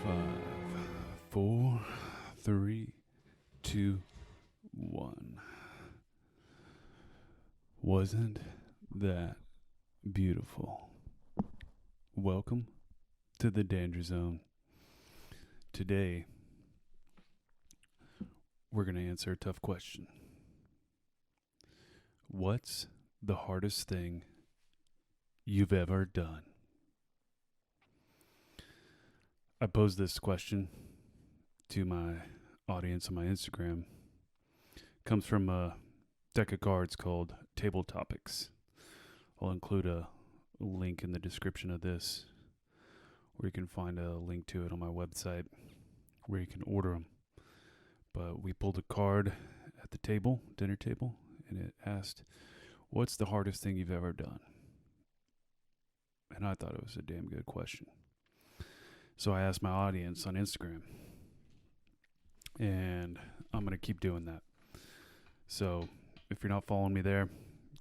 5, 4, 3, 2, 1. Wasn't that beautiful? Welcome to the Dangerzone. Today, we're going to answer a tough question. What's the hardest thing you've ever done? I posed this question to my audience on my Instagram. It comes from a deck of cards called TableTopics. I'll include a link in the description of this where you can find a link to it on my website where you can order them. But we pulled a card at the table, dinner table, and it asked, what's the hardest thing you've ever done? And I thought it was a damn good question. So I asked my audience on Instagram, and I'm going to keep doing that. So if you're not following me there,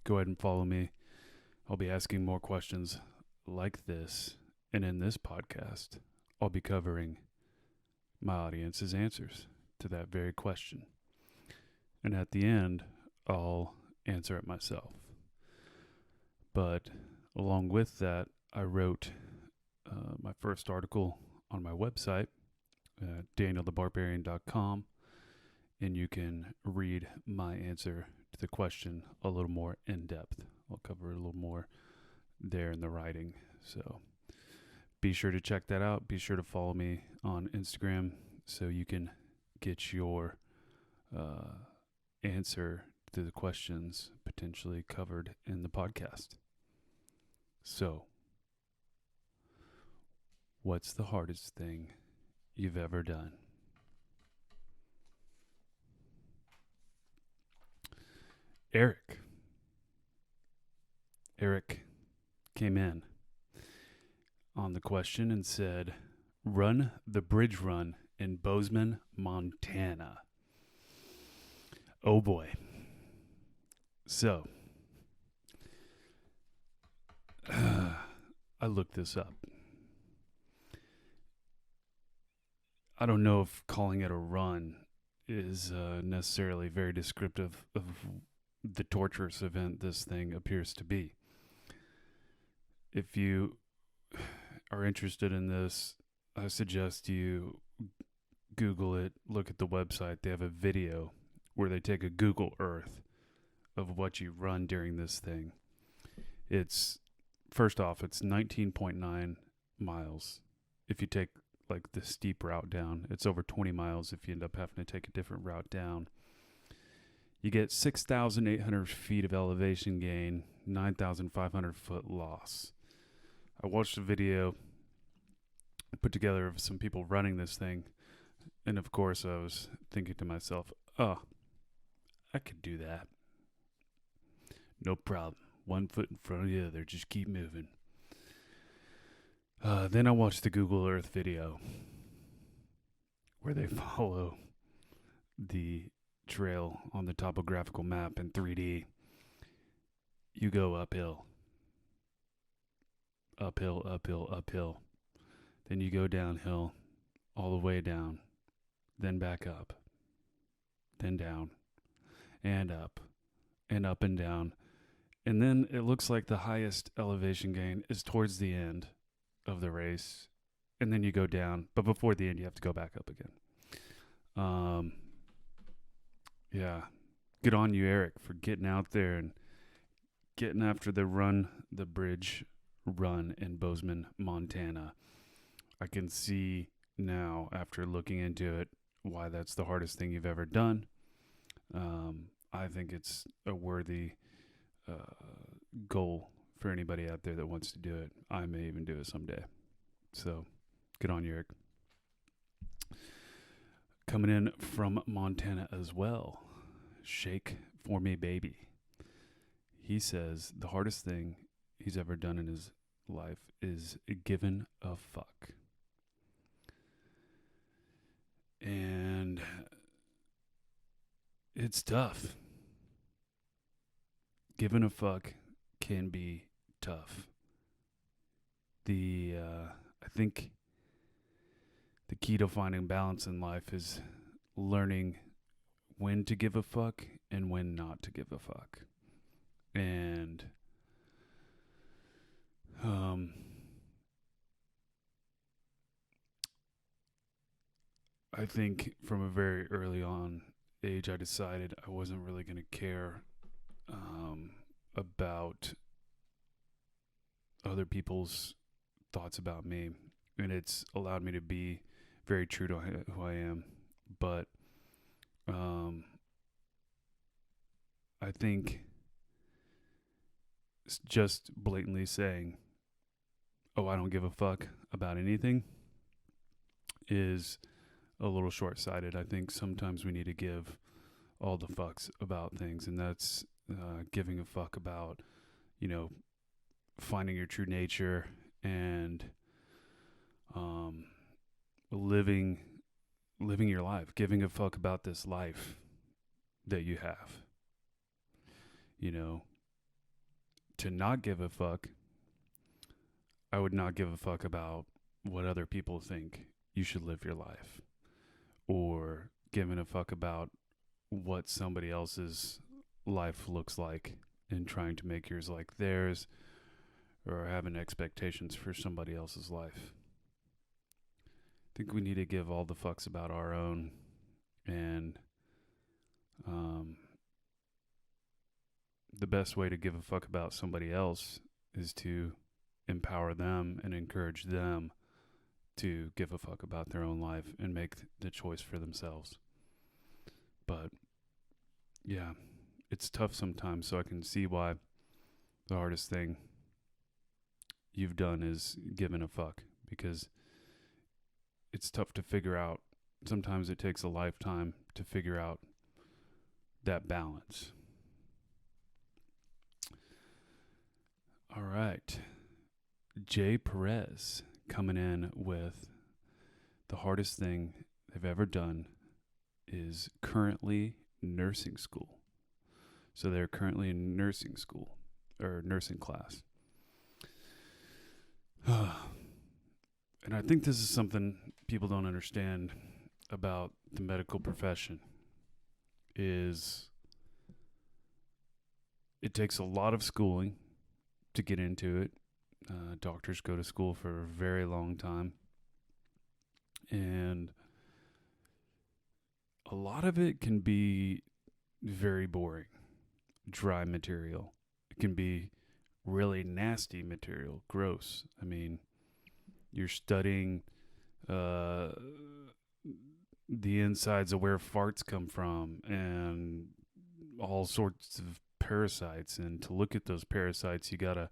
go ahead and follow me. I'll be asking more questions like this, and in this podcast, I'll be covering my audience's answers to that very question. And at the end, I'll answer it myself. But along with that, I wrote my first article on my website, danielthebarbarian.com, and you can read my answer to the question a little more in depth. I'll cover it a little more there in the writing. So be sure to check that out. Be sure to follow me on Instagram so you can get your answer to the questions potentially covered in the podcast. So, what's the hardest thing you've ever done? Eric came in on the question and said, run the bridge run in Bozeman, Montana. Oh boy. So, I looked this up. I don't know if calling it a run is necessarily very descriptive of the torturous event this thing appears to be. If you are interested in this, I suggest you Google it, look at the website. They have a video where they take a Google Earth of what you run during this thing. It's, first off, it's 19.9 miles. If you take like the steep route down, it's over 20 miles if you end up having to take a different route down. You get 6,800 feet of elevation gain, 9,500 foot loss. I watched a video put together of some people running this thing, and of course I was thinking to myself, oh, I could do that. No problem. One foot in front of the other, just keep moving. Then I watched the Google Earth video where they follow the trail on the topographical map in 3D. You go uphill. Uphill, uphill, uphill. Then you go downhill, all the way down. Then back up. Then down. And up and down. And then it looks like the highest elevation gain is towards the end of the race. And then you go down. But before the end, you have to go back up again. Yeah. Good on you, Eric, for getting out there and getting after the bridge run in Bozeman, Montana. I can see now, after looking into it, why that's the hardest thing you've ever done. I think it's a worthy goal for anybody out there that wants to do it. I may even do it someday. So, good on you, Eric. Coming in from Montana as well, Shake for Me Baby. He says the hardest thing he's ever done in his life is giving a fuck. And it's tough. Giving a fuck can be tough. I think the key to finding balance in life is learning when to give a fuck and when not to give a fuck. And I think from a very early on age, I decided I wasn't really going to care about other people's thoughts about me. And it's allowed me to be very true to who I am. But I think just blatantly saying, oh, I don't give a fuck about anything is a little short-sighted. I think sometimes we need to give all the fucks about things, and that's giving a fuck about, finding your true nature and living your life, giving a fuck about this life that you have. To not give a fuck, I would not give a fuck about what other people think you should live your life, or giving a fuck about what somebody else's life looks like and trying to make yours like theirs, or having expectations for somebody else's life. I think we need to give all the fucks about our own, and the best way to give a fuck about somebody else is to empower them and encourage them to give a fuck about their own life and make the choice for themselves. But yeah, it's tough sometimes, so I can see why the hardest thing you've done is giving a fuck, because it's tough to figure out. Sometimes it takes a lifetime to figure out that balance. All right. Jay Perez coming in with the hardest thing they've ever done is currently nursing school. So they're currently in nursing school or nursing class. And I think this is something people don't understand about the medical profession is it takes a lot of schooling to get into it. Doctors go to school for a very long time. And a lot of it can be very boring, dry material. It can be really nasty material, gross. I mean, you're studying the insides of where farts come from and all sorts of parasites. And to look at those parasites, you got to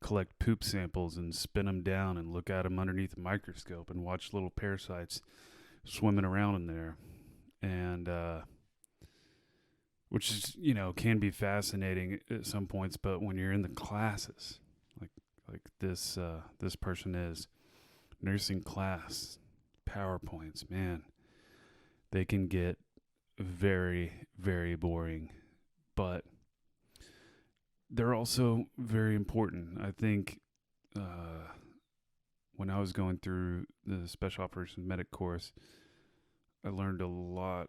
collect poop samples and spin them down and look at them underneath a microscope and watch little parasites swimming around in there. And which is, can be fascinating at some points, but when you're in the classes, like this person is, nursing class, PowerPoints, man, they can get very, very boring, but they're also very important. I think when I was going through the Special Operations Medic course, I learned a lot.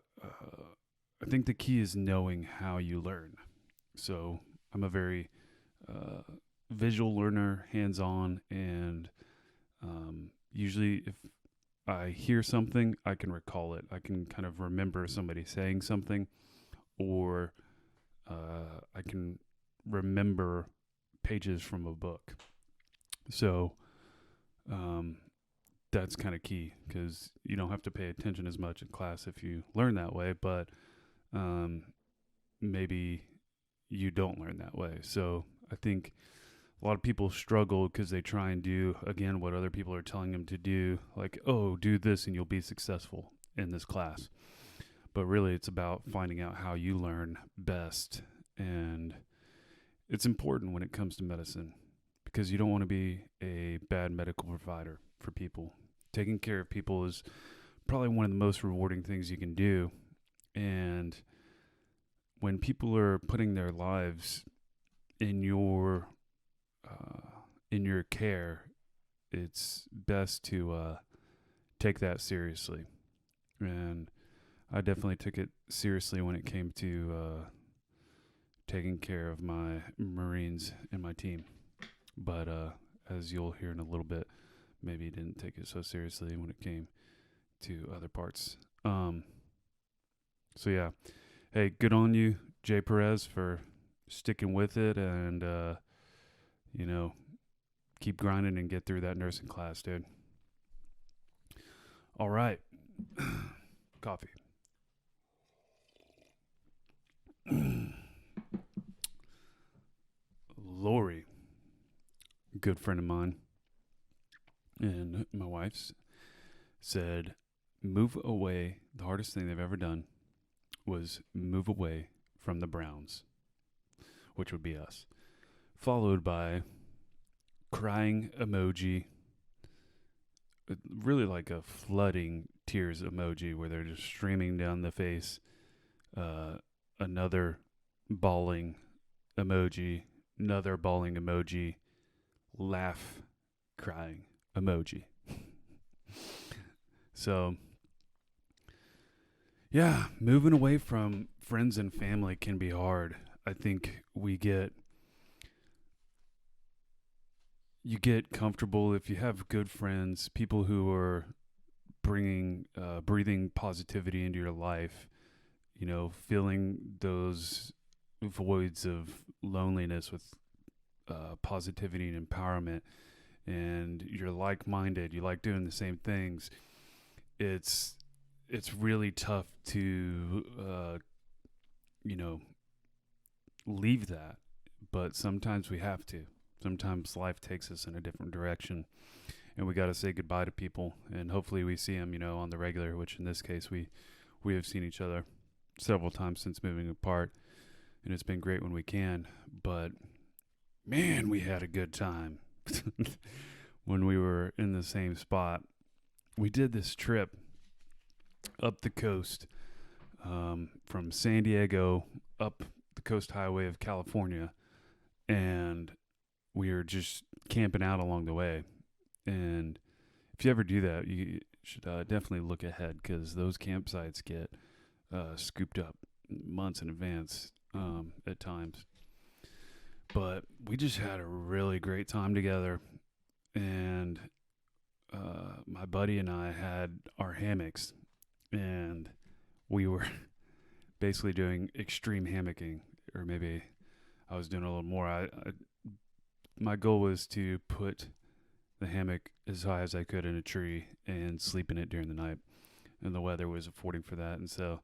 I think the key is knowing how you learn. So I'm a very visual learner, hands-on, and usually if I hear something, I can recall it. I can kind of remember somebody saying something, or I can remember pages from a book. So that's kind of key, because you don't have to pay attention as much in class if you learn that way, but maybe you don't learn that way. So I think a lot of people struggle because they try and do, again, what other people are telling them to do, like, oh, do this and you'll be successful in this class. But really, it's about finding out how you learn best. And it's important when it comes to medicine, because you don't want to be a bad medical provider for people. Taking care of people is probably one of the most rewarding things you can do. And when people are putting their lives in your care, it's best to take that seriously. And I definitely took it seriously when it came to taking care of my Marines and my team. But as you'll hear in a little bit, maybe didn't take it so seriously when it came to other parts. So yeah, hey, good on you, Jay Perez, for sticking with it and you know, keep grinding and get through that nursing class, dude. All right, coffee. Lori, good friend of mine, and my wife's said, move away. The hardest thing they've ever done was move away from the Browns, which would be us. Followed by crying emoji, really like a flooding tears emoji where they're just streaming down the face. Another bawling emoji, another bawling emoji, laugh, crying emoji. So, yeah, moving away from friends and family can be hard. I think you get comfortable if you have good friends, people who are breathing positivity into your life, filling those voids of loneliness with positivity and empowerment, and you're like-minded, you like doing the same things. It's really tough to leave that, but sometimes we have to. Sometimes life takes us in a different direction, and we got to say goodbye to people, and hopefully we see them, on the regular, which in this case we have seen each other several times since moving apart, and it's been great when we can. But man, we had a good time when we were in the same spot. We did this trip up the coast, from San Diego up the coast highway of California, and we were just camping out along the way. And if you ever do that, you should definitely look ahead, because those campsites get scooped up months in advance at times. But we just had a really great time together, and my buddy and I had our hammocks, and we were basically doing extreme hammocking, or maybe I was doing a little more. My goal was to put the hammock as high as I could in a tree and sleep in it during the night, and the weather was affording for that. And so,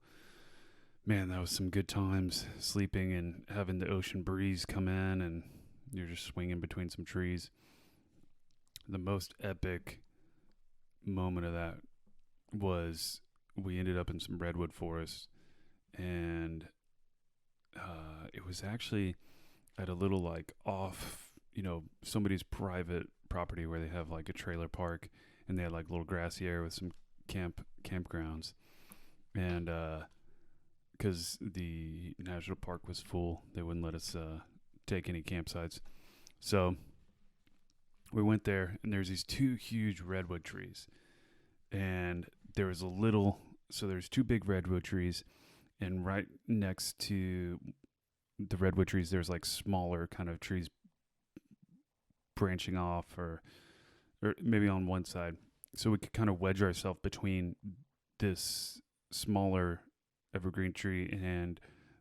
man, that was some good times, sleeping and having the ocean breeze come in, and you're just swinging between some trees. The most epic moment of that was we ended up in some redwood forest, and it was actually at a little like off, somebody's private property where they have like a trailer park, and they had like a little grassy area with some campgrounds. And because the national park was full, they wouldn't let us take any campsites. So we went there, and there's these two huge redwood trees, and there's two big redwood trees, and right next to the redwood trees, there's like smaller kind of trees branching off, or maybe on one side, so we could kind of wedge ourselves between this smaller evergreen tree and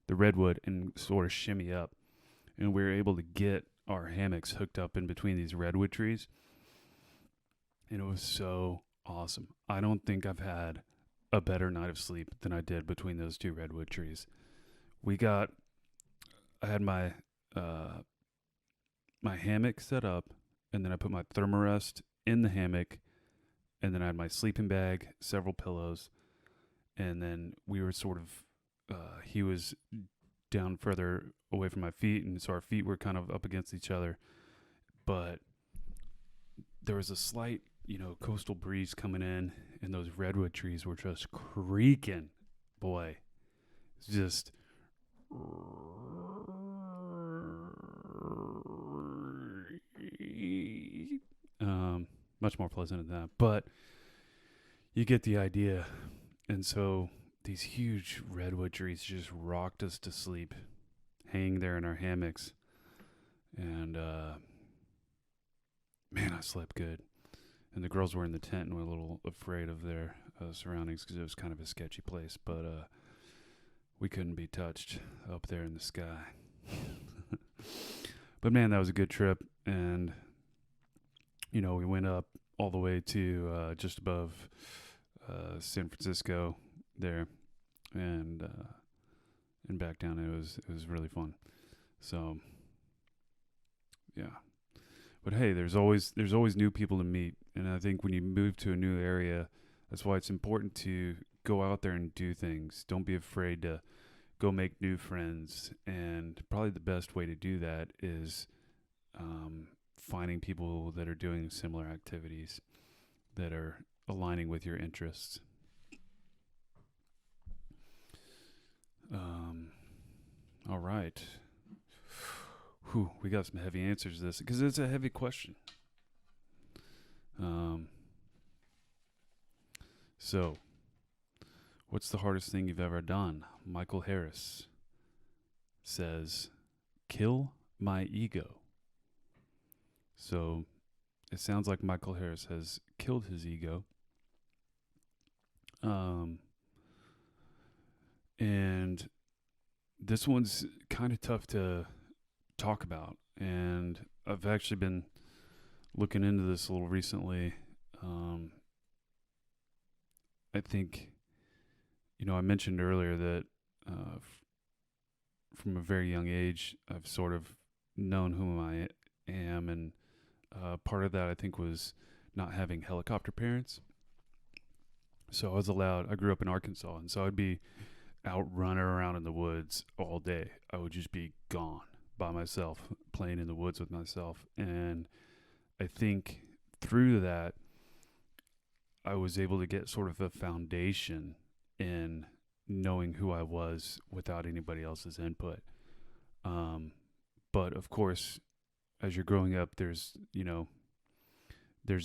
the redwood and sort of shimmy up, and we were able to get our hammocks hooked up in between these redwood trees, and it was so awesome. I don't think I've had a better night of sleep than I did between those two redwood trees. I had my my hammock set up, and then I put my thermarest in the hammock, and then I had my sleeping bag, several pillows, and then we were sort of he was down further away from my feet, and so our feet were kind of up against each other, but there was a slight, coastal breeze coming in, and those redwood trees were just creaking. Boy, it's just much more pleasant than that. But you get the idea. And so these huge redwood trees just rocked us to sleep, hanging there in our hammocks. And man, I slept good. And the girls were in the tent and were a little afraid of their surroundings because it was kind of a sketchy place. But we couldn't be touched up there in the sky. But man, that was a good trip. And, you know, we went up all the way to just above San Francisco there, and back down. It was really fun. So yeah, but hey, there's always new people to meet, and I think when you move to a new area, that's why it's important to go out there and do things. Don't be afraid to go make new friends, and probably the best way to do that is finding people that are doing similar activities that are aligning with your interests. All right. Whew, we got some heavy answers to this because it's a heavy question. So, what's the hardest thing you've ever done? Michael Harris says, kill my ego. So, it sounds like Michael Harris has killed his ego. And this one's kind of tough to talk about. And I've actually been looking into this a little recently. I think, you know, I mentioned earlier that from a very young age, I've sort of known who I am. And part of that, I think, was not having helicopter parents. So I grew up in Arkansas, and so I'd be out running around in the woods all day. I would just be gone by myself, playing in the woods with myself. And I think through that, I was able to get sort of a foundation in knowing who I was without anybody else's input. But of course, as you're growing up, there's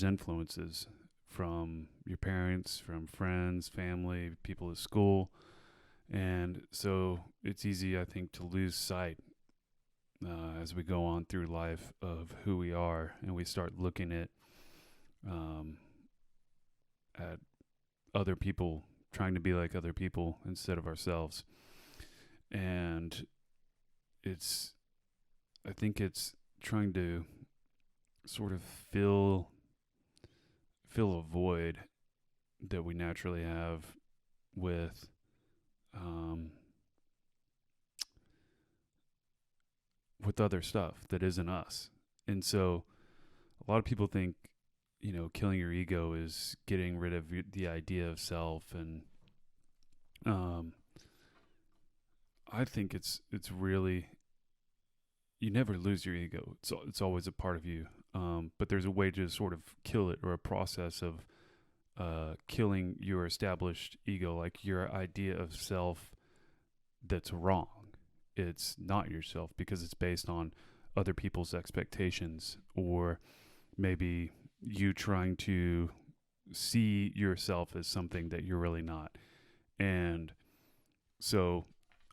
influences from your parents, from friends, family, people at school. And so it's easy, I think, to lose sight as we go on through life of who we are, and we start looking at other people, trying to be like other people instead of ourselves. And I think it's trying to sort of fill a void that we naturally have with other stuff that isn't us. And so a lot of people think, you know, killing your ego is getting rid of the idea of self. And I think it's really, you never lose your ego. It's always a part of you. But there's a way to sort of kill it, or a process of killing your established ego, like your idea of self that's wrong. It's not yourself because it's based on other people's expectations, or maybe you trying to see yourself as something that you're really not. And so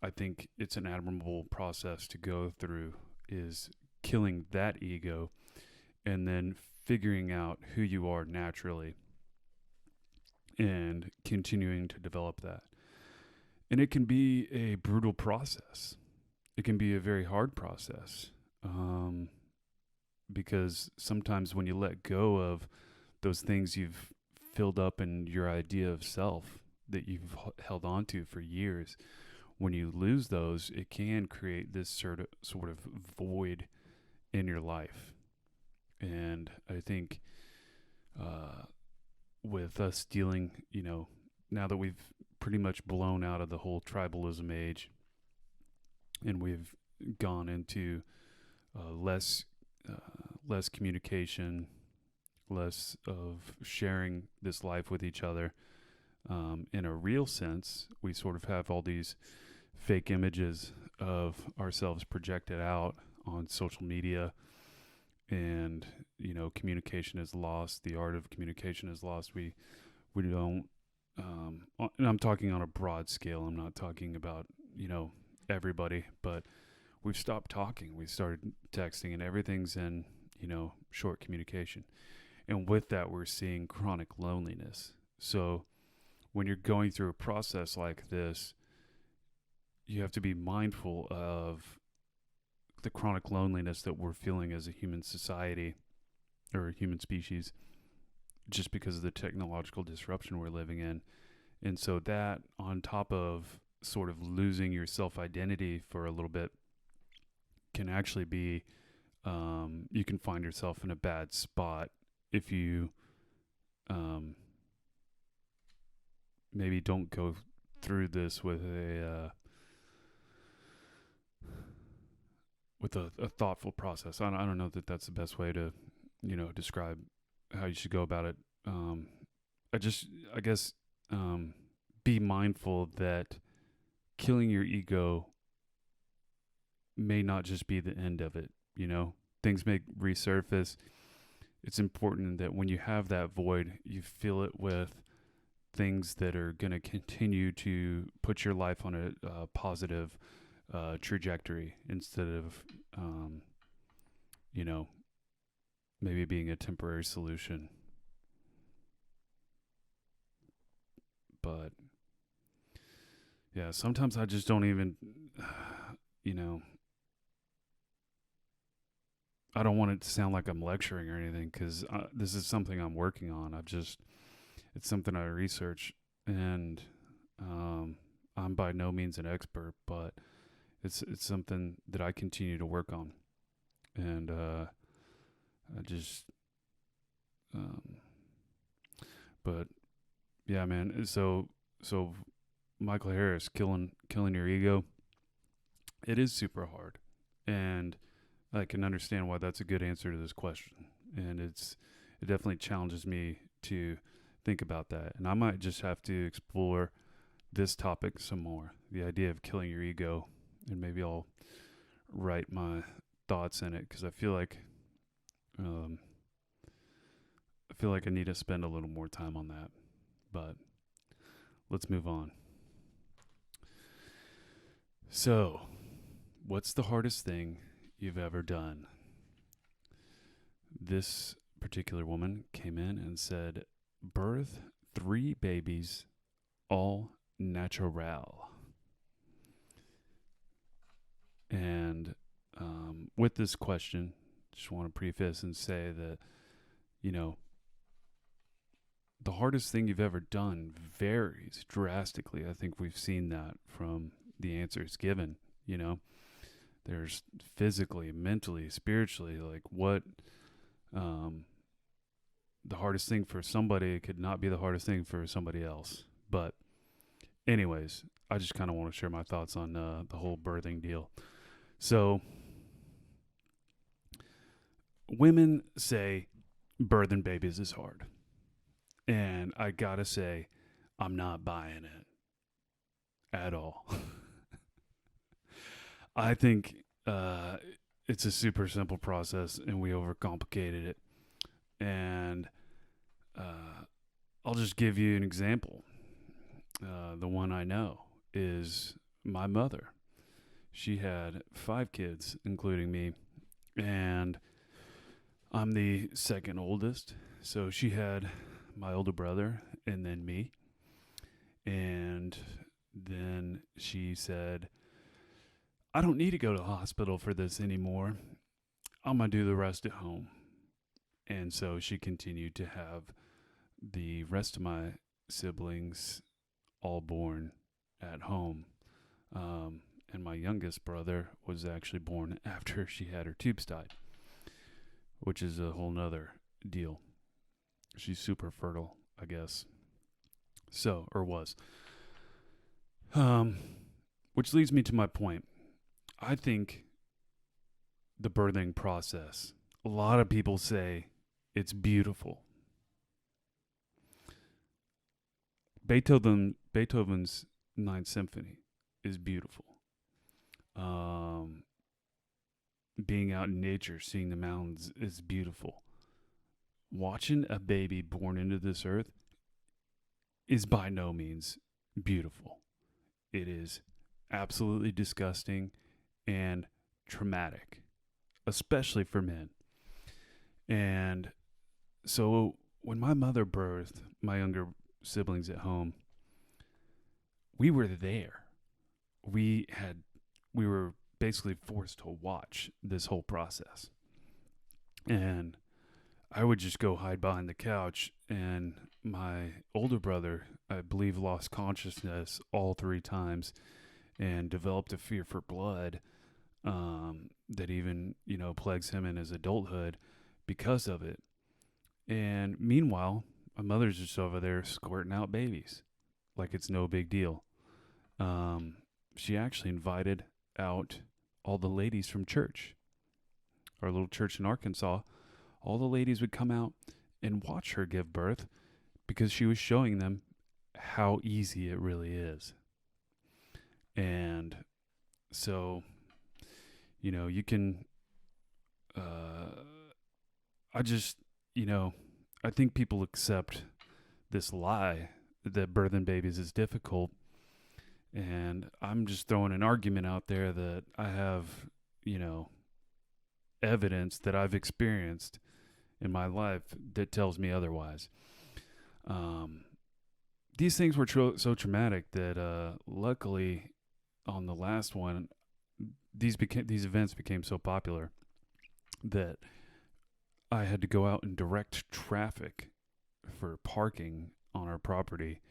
I think it's an admirable process to go through, is killing that ego and then figuring out who you are naturally and continuing to develop that. And it can be a brutal process. It can be a very hard process, because sometimes when you let go of those things you've filled up in your idea of self that you've held on to for years, when you lose those, it can create this sort of void in your life. And I think with us dealing, you know, now that we've pretty much blown out of the whole tribalism age, and we've gone into less communication, less of sharing this life with each other. In a real sense, we sort of have all these fake images of ourselves projected out on social media, and, you know, communication is lost. The art of communication is lost. We We don't, and I'm talking on a broad scale. I'm not talking about, everybody, but we've stopped talking. We started texting, and everything's in, short communication. And with that, we're seeing chronic loneliness. So when you're going through a process like this, you have to be mindful of the chronic loneliness that we're feeling as a human society or a human species just because of the technological disruption we're living in. And so that on top of sort of losing your self-identity for a little bit can actually be, you can find yourself in a bad spot if you maybe don't go through this with a thoughtful process. I don't know that that's the best way to, describe how you should go about it. I guess, be mindful that killing your ego may not just be the end of it. Things may resurface. It's important that when you have that void, you fill it with things that are going to continue to put your life on a positive trajectory instead of, maybe being a temporary solution. But yeah, sometimes I just don't even, you know, I don't want it to sound like I'm lecturing or anything because this is something I'm working on. It's something I research, and I'm by no means an expert, but it's something that I continue to work on, and I just, but yeah, man. So Michael Harris, killing your ego. It is super hard, and I can understand why that's a good answer to this question, and it definitely challenges me to think about that, and I might just have to explore this topic some more, the idea of killing your ego, and maybe I'll write my thoughts in it because I feel like I need to spend a little more time on that. But let's move on. So, what's the hardest thing you've ever done? This particular woman came in and said, birth 3 babies, all natural. And with this question, just want to preface and say that, the hardest thing you've ever done varies drastically. I think we've seen that from the answers given. There's physically, mentally, spiritually, like what the hardest thing for somebody could not be the hardest thing for somebody else. But anyways, I just kind of want to share my thoughts on the whole birthing deal. So women say birthing babies is hard. And I gotta say, I'm not buying it at all. I think it's a super simple process and we overcomplicated it. And I'll just give you an example. The one I know is my mother. She had 5 kids, including me, and I'm the second oldest. So she had my older brother and then me. And then she said, I don't need to go to the hospital for this anymore. I'm going to do the rest at home. And so she continued to have the rest of my siblings all born at home. And my youngest brother was actually born after she had her tubes tied, which is a whole nother deal. She's super fertile, I guess. So, or was. Which leads me to my point. I think the birthing process, a lot of people say it's beautiful. Beethoven's Ninth Symphony is beautiful. Being out in nature, seeing the mountains is beautiful. Watching a baby born into this earth is by no means beautiful. It is absolutely disgusting and traumatic, especially for men. And so when my mother birthed my younger siblings at home, we were there. We had we were basically forced to watch this whole process. And I would just go hide behind the couch, and my older brother, I believe, lost consciousness all three times and developed a fear for blood, that even, plagues him in his adulthood because of it. And meanwhile, my mother's just over there squirting out babies like it's no big deal. She actually invited out all the ladies from church, our little church in Arkansas. All the ladies would come out and watch her give birth because she was showing them how easy it really is. And so, you can, I just, I think people accept this lie that birthing babies is difficult. And I'm just throwing an argument out there that I have, evidence that I've experienced in my life that tells me otherwise. These things were so traumatic that luckily on the last one, these events became so popular that I had to go out and direct traffic for parking on our property,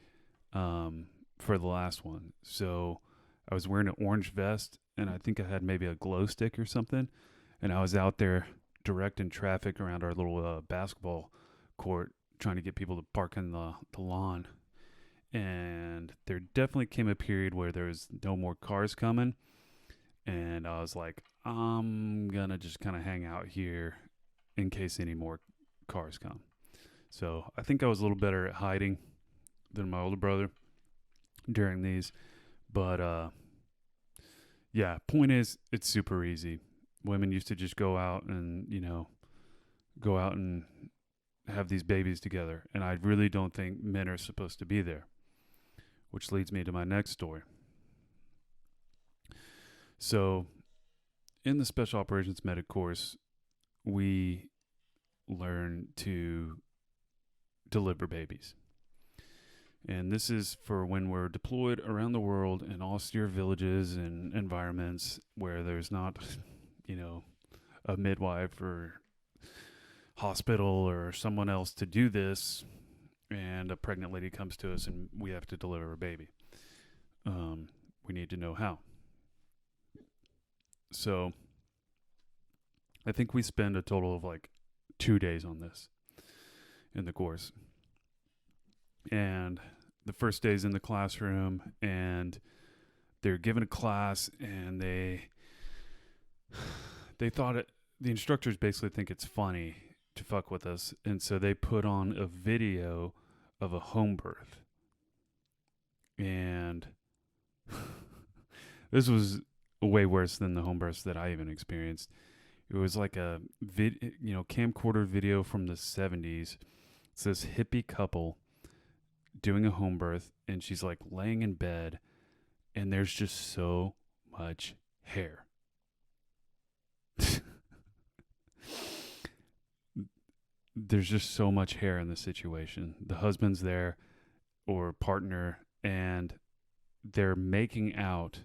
for the last one. So I was wearing an orange vest, and I think I had maybe a glow stick or something, and I was out there directing traffic around our little basketball court, trying to get people to park on the lawn. And there definitely came a period where there was no more cars coming, and I was like, I'm gonna just kind of hang out here in case any more cars come. So I think I was a little better at hiding than my older brother during these. But yeah, point is, it's super easy. Women used to just go out and, have these babies together. And I really don't think men are supposed to be there, which leads me to my next story. So in the Special Operations Medic course, we learn to deliver babies. And this is for when we're deployed around the world in austere villages and environments where there's not, a midwife or hospital or someone else to do this, and a pregnant lady comes to us and we have to deliver a baby. We need to know how. So I think we spend a total of like 2 days on this in the course. And the first day is in the classroom, and they're given a class, and they thought the instructors basically think it's funny to fuck with us, and so they put on a video of a home birth. And this was way worse than the home births that I even experienced. It was like a camcorder video from the 70s. It's this hippie couple doing a home birth, and she's like laying in bed, and there's just so much hair. There's just so much hair in the situation. The husband's there, or partner, and they're making out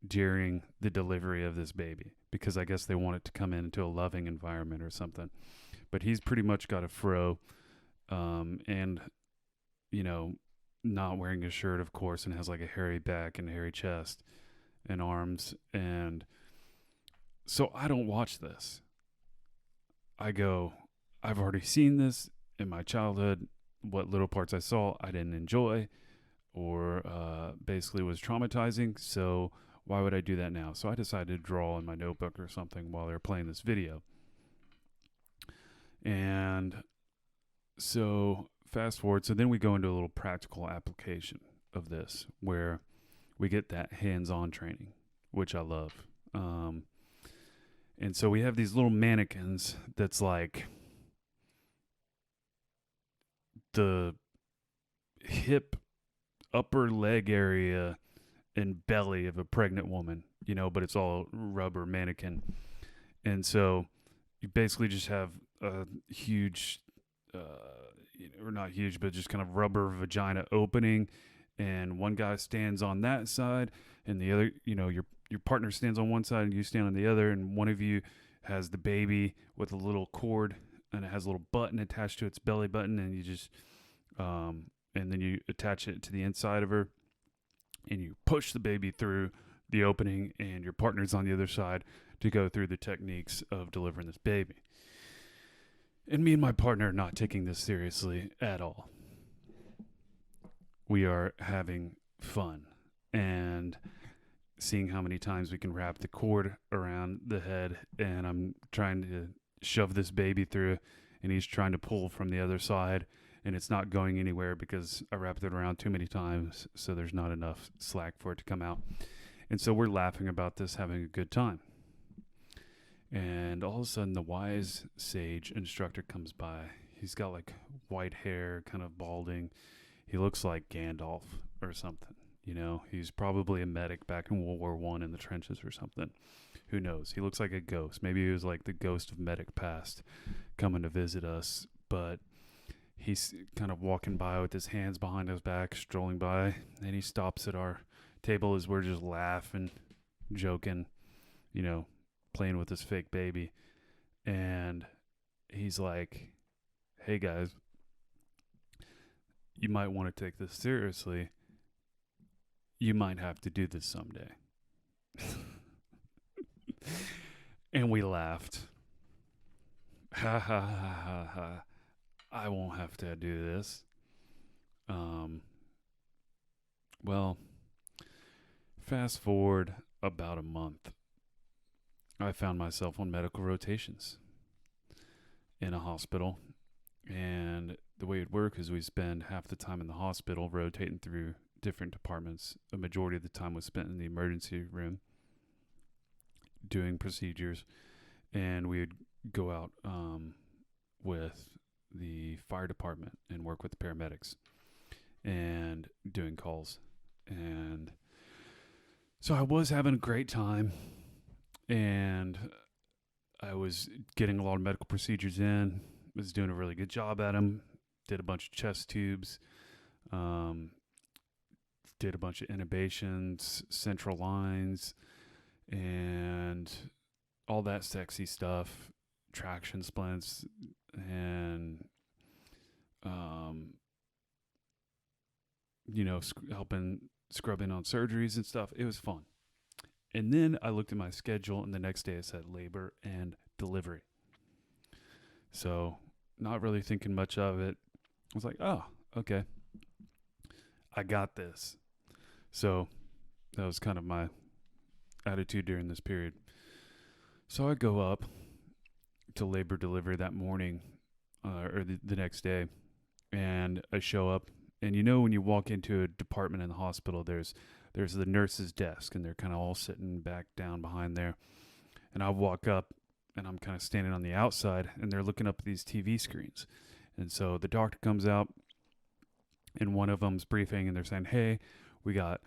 during the delivery of this baby because I guess they want it to come into a loving environment or something. But he's pretty much got a fro, and not wearing a shirt, of course, and has like a hairy back and a hairy chest and arms. And so I don't watch this. I go, I've already seen this in my childhood. What little parts I saw, I didn't enjoy, or basically was traumatizing. So why would I do that now? So I decided to draw in my notebook or something while they're playing this video. And so fast forward. So then we go into a little practical application of this where we get that hands-on training, which I love. And so we have these little mannequins that's like the hip upper leg area and belly of a pregnant woman, but it's all rubber mannequin. And so you basically just have a huge, or not huge, but just kind of rubber vagina opening. And one guy stands on that side, and the other, your partner stands on one side, and you stand on the other. And one of you has the baby with a little cord, and it has a little button attached to its belly button, and you just, and then you attach it to the inside of her, and you push the baby through the opening, and your partner's on the other side to go through the techniques of delivering this baby. And me and my partner are not taking this seriously at all. We are having fun and seeing how many times we can wrap the cord around the head, and I'm trying to shove this baby through, and he's trying to pull from the other side, and it's not going anywhere because I wrapped it around too many times, so there's not enough slack for it to come out. And so we're laughing about this, having a good time. And all of a sudden, the wise sage instructor comes by. He's got like white hair, kind of balding. He looks like Gandalf or something. He's probably a medic back in World War I in the trenches or something. Who knows? He looks like a ghost. Maybe he was like the ghost of medic past coming to visit us. But he's kind of walking by with his hands behind his back, strolling by. And he stops at our table as we're just laughing, joking, playing with this fake baby. And he's like, hey guys, you might want to take this seriously. You might have to do this someday. And we laughed. Ha ha ha ha ha. I won't have to do this. Well, fast forward about a month. I found myself on medical rotations in a hospital. And the way it worked is we spend half the time in the hospital rotating through different departments. A majority of the time was spent in the emergency room doing procedures. And we would go out with the fire department and work with the paramedics and doing calls. And so I was having a great time, and I was getting a lot of medical procedures in, was doing a really good job at them, did a bunch of chest tubes, did a bunch of intubations, central lines, and all that sexy stuff, traction splints, and helping scrubbing on surgeries and stuff. It was fun. And then I looked at my schedule, and the next day it said labor and delivery. So not really thinking much of it. I was like, oh, okay, I got this. So that was kind of my attitude during this period. So I go up to labor delivery that morning, or the next day, and I show up. And when you walk into a department in the hospital, there's the nurse's desk, and they're kind of all sitting back down behind there. And I walk up, and I'm kind of standing on the outside, and they're looking up at these TV screens. And so the doctor comes out, and one of them's briefing, and they're saying, hey, we got,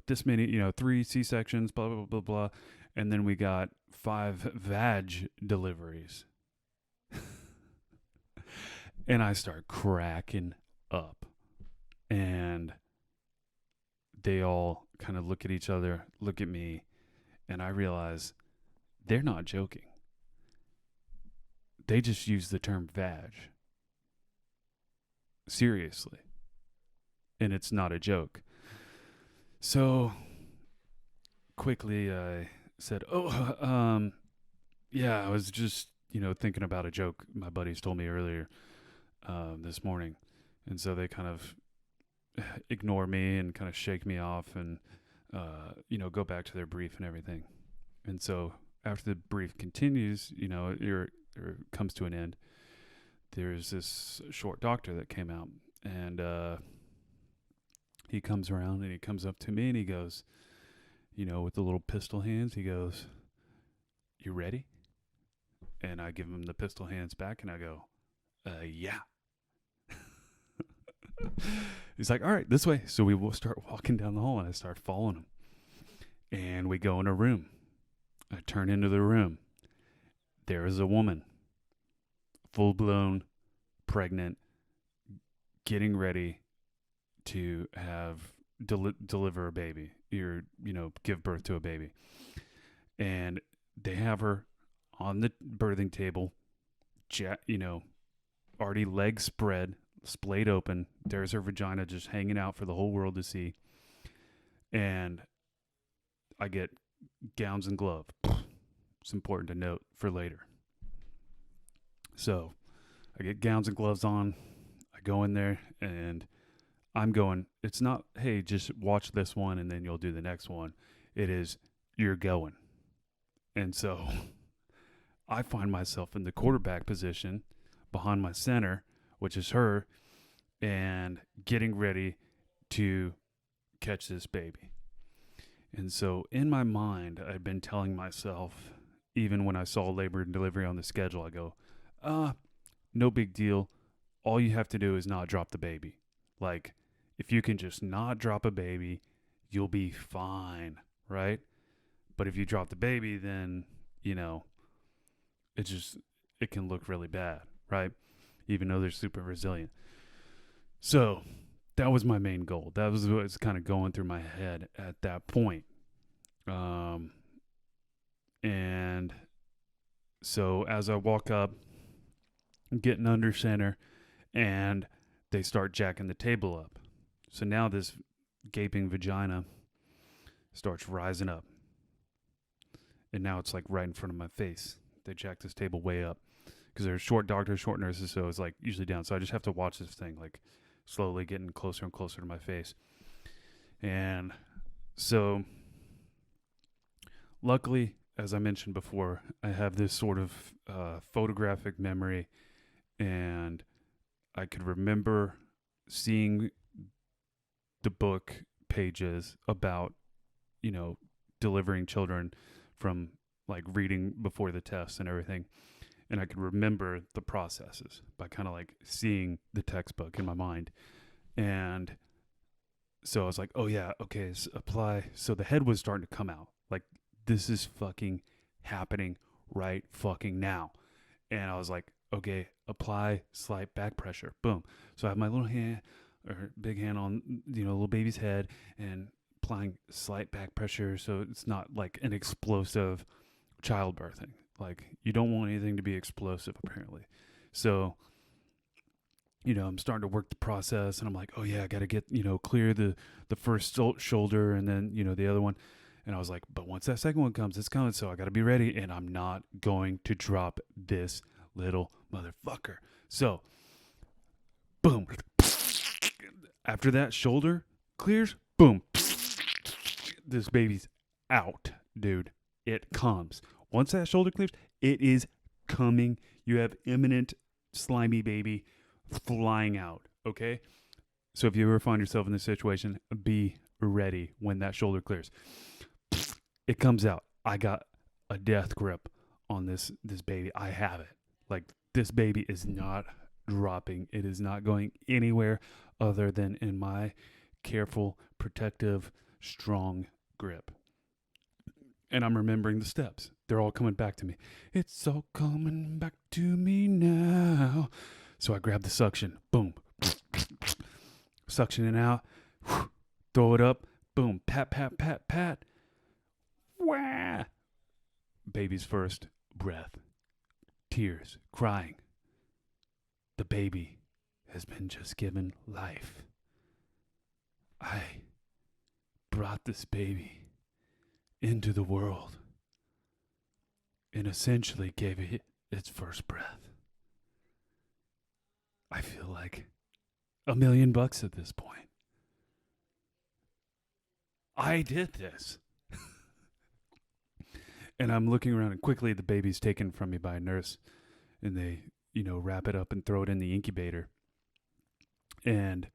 this many, 3 C-sections, blah, blah, blah, blah. And then we got 5 vag deliveries. And I start cracking up. And they all kind of look at each other, look at me, and I realize they're not joking. They just use the term vag. Seriously. And it's not a joke. So quickly I said, yeah, I was just, thinking about a joke my buddies told me earlier this morning. And so they kind of ignore me and kind of shake me off and, go back to their brief and everything. And so after the brief continues, or comes to an end, there's this short doctor that came out, and he comes around and he comes up to me and he goes, with the little pistol hands, he goes, you ready? And I give him the pistol hands back and I go, yeah. He's like, all right, this way. So we will start walking down the hall, and I start following him. And we go in a room. I turn into the room. There is a woman, full blown, pregnant, getting ready to have deliver a baby, or give birth to a baby. And they have her on the birthing table, already legs spread, splayed open. There's her vagina just hanging out for the whole world to see. And I get gowns and gloves. It's important to note for later. So I get gowns and gloves on. I go in there, and I'm going, it's not, hey, just watch this one and then you'll do the next one. It is, you're going. And so I find myself in the quarterback position behind my center, which is her, and getting ready to catch this baby. And so in my mind, I'd been telling myself, even when I saw labor and delivery on the schedule, I go, no big deal. All you have to do is not drop the baby. Like, if you can just not drop a baby, you'll be fine, right? But if you drop the baby, then, it can look really bad, right? Even though they're super resilient. So that was my main goal. That was what was kind of going through my head at that point. And so as I walk up, I'm getting under center, and they start jacking the table up. So now this gaping vagina starts rising up. And now it's like right in front of my face. They jack this table way up because there's short doctors, short nurses, so it's like usually down. So I just have to watch this thing like slowly getting closer and closer to my face. And so luckily, as I mentioned before, I have this sort of photographic memory, and I could remember seeing the book pages about, delivering children from like reading before the test and everything. And I could remember the processes by kind of like seeing the textbook in my mind. And so I was like, oh yeah, okay, so apply. So the head was starting to come out. Like, this is fucking happening right fucking now. And I was like, okay, apply slight back pressure. Boom. So I have my little hand or big hand on, little baby's head, and applying slight back pressure so it's not like an explosive childbirthing. Like, you don't want anything to be explosive, apparently. So, I'm starting to work the process, and I'm like, oh yeah, I got to get, clear the first shoulder, and then, the other one. And I was like, but once that second one comes, it's coming, so I got to be ready, and I'm not going to drop this little motherfucker. So, boom. After that shoulder clears, boom. This baby's out, dude. It comes. Once that shoulder clears, it is coming. You have imminent slimy baby flying out, okay? So if you ever find yourself in this situation, be ready when that shoulder clears. It comes out. I got a death grip on this baby. I have it. Like, this baby is not dropping. It is not going anywhere other than in my careful, protective, strong grip. And I'm remembering the steps. They're all coming back to me. It's all coming back to me now. So I grab the suction. Boom. Suctioning out. Throw it up. Boom. Pat, pat, pat, pat. Wah. Baby's first breath. Tears. Crying. The baby has been just given life. I brought this baby into the world and essentially gave it its first breath. I feel like $1 million at this point. I did this. And I'm looking around, and quickly the baby's taken from me by a nurse, and they, wrap it up and throw it in the incubator. And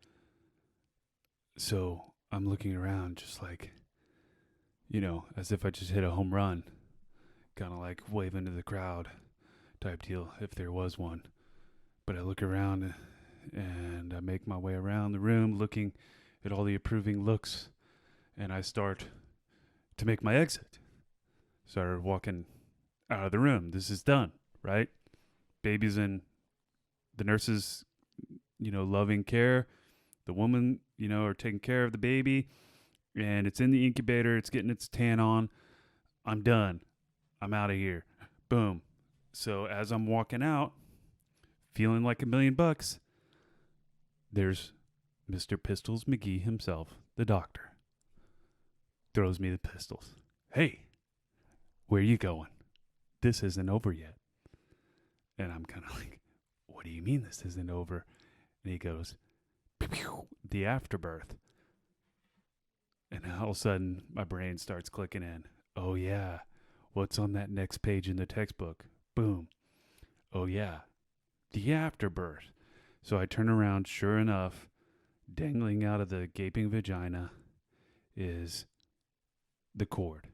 so I'm looking around just like, as if I just hit a home run, kind of like waving to the crowd type deal, if there was one. But I look around, And I make my way around the room looking at all the approving looks, and I start to make my exit. Started walking out of the room. This is done, right? Baby's in the nurse's, loving care. The woman, are taking care of the baby, and it's in the incubator. It's getting its tan on. I'm done. I'm out of here. Boom. So as I'm walking out, feeling like $1,000,000, there's Mr. Pistols McGee himself, the doctor. Throws me the pistols. Hey, where you going? This isn't over yet. And I'm kind of like, what do you mean this isn't over? And he goes, pew, pew, the afterbirth. And all of a sudden, my brain starts clicking in. Oh, yeah. What's on that next page in the textbook? Boom. Oh, yeah. The afterbirth. So I turn around. Sure enough, dangling out of the gaping vagina is the cord,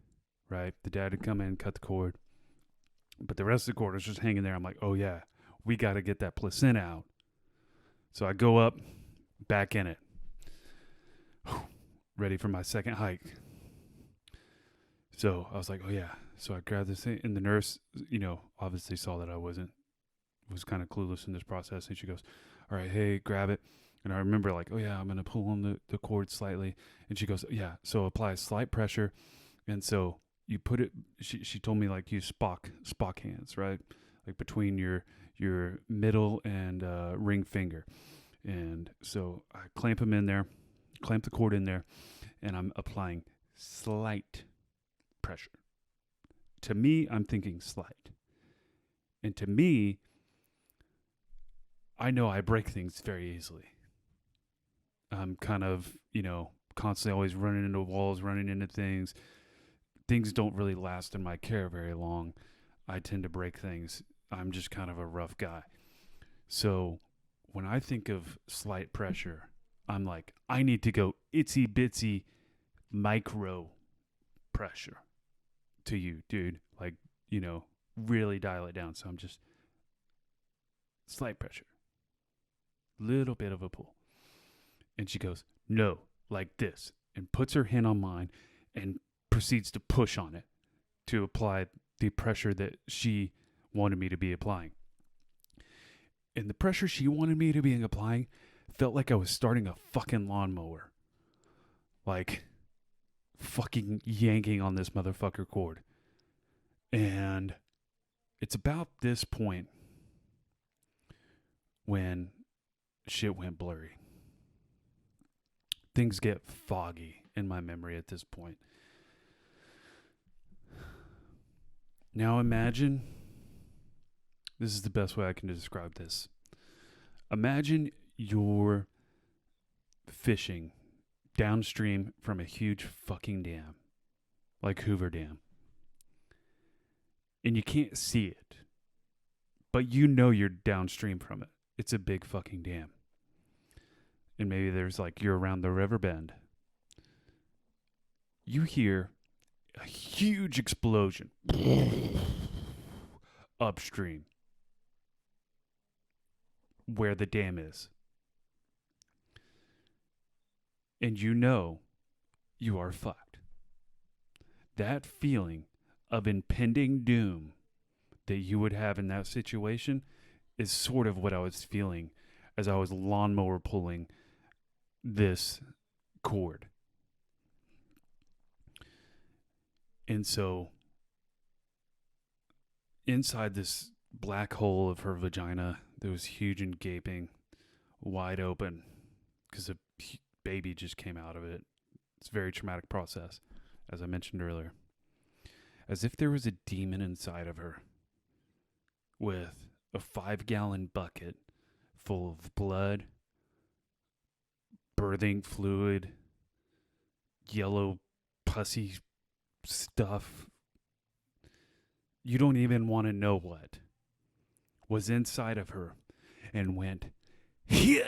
right? The dad had come in, cut the cord. But the rest of the cord was just hanging there. I'm like, oh, yeah, we got to get that placenta out. So I go up, back in it. Ready for my second hike. So I was like, oh, yeah. So I grabbed this thing. And the nurse, obviously saw that I was kind of clueless in this process. And she goes, all right, hey, grab it. And I remember like, oh, yeah, I'm going to pull on the cord slightly. And she goes, yeah, so apply slight pressure. And so you put it, she told me like use Spock hands, right? Like between your middle and ring finger. And so I clamp them in there, clamp the cord in there, and I'm applying slight pressure. To me, I'm thinking slight. And to me, I know I break things very easily. I'm kind of, constantly always running into walls, running into things. Things don't really last in my care very long. I tend to break things. I'm just kind of a rough guy. So when I think of slight pressure, I'm like, I need to go itsy bitsy micro pressure to you, dude. Like, really dial it down. So I'm just slight pressure, little bit of a pull. And she goes, no, like this, and puts her hand on mine and proceeds to push on it to apply the pressure that she wanted me to be applying. And the pressure she wanted me to be applying felt like I was starting a fucking lawnmower. Like, fucking yanking on this motherfucker cord. And it's about this point when shit went blurry. Things get foggy in my memory at this point. Now imagine, this is the best way I can describe this. Imagine you're fishing downstream from a huge fucking dam, like Hoover Dam. And you can't see it, but you're downstream from it. It's a big fucking dam. And maybe there's you're around the river bend. You hear a huge explosion upstream where the dam is. And you are fucked. That feeling of impending doom that you would have in that situation is sort of what I was feeling as I was lawnmower pulling this cord. And so inside this black hole of her vagina that was huge and gaping, wide open, because a baby just came out of it. It's a very traumatic process, as I mentioned earlier. As if there was a demon inside of her with a 5-gallon bucket full of blood, birthing fluid, yellow pussy stuff. You don't even want to know what was inside of her, and went, yeah,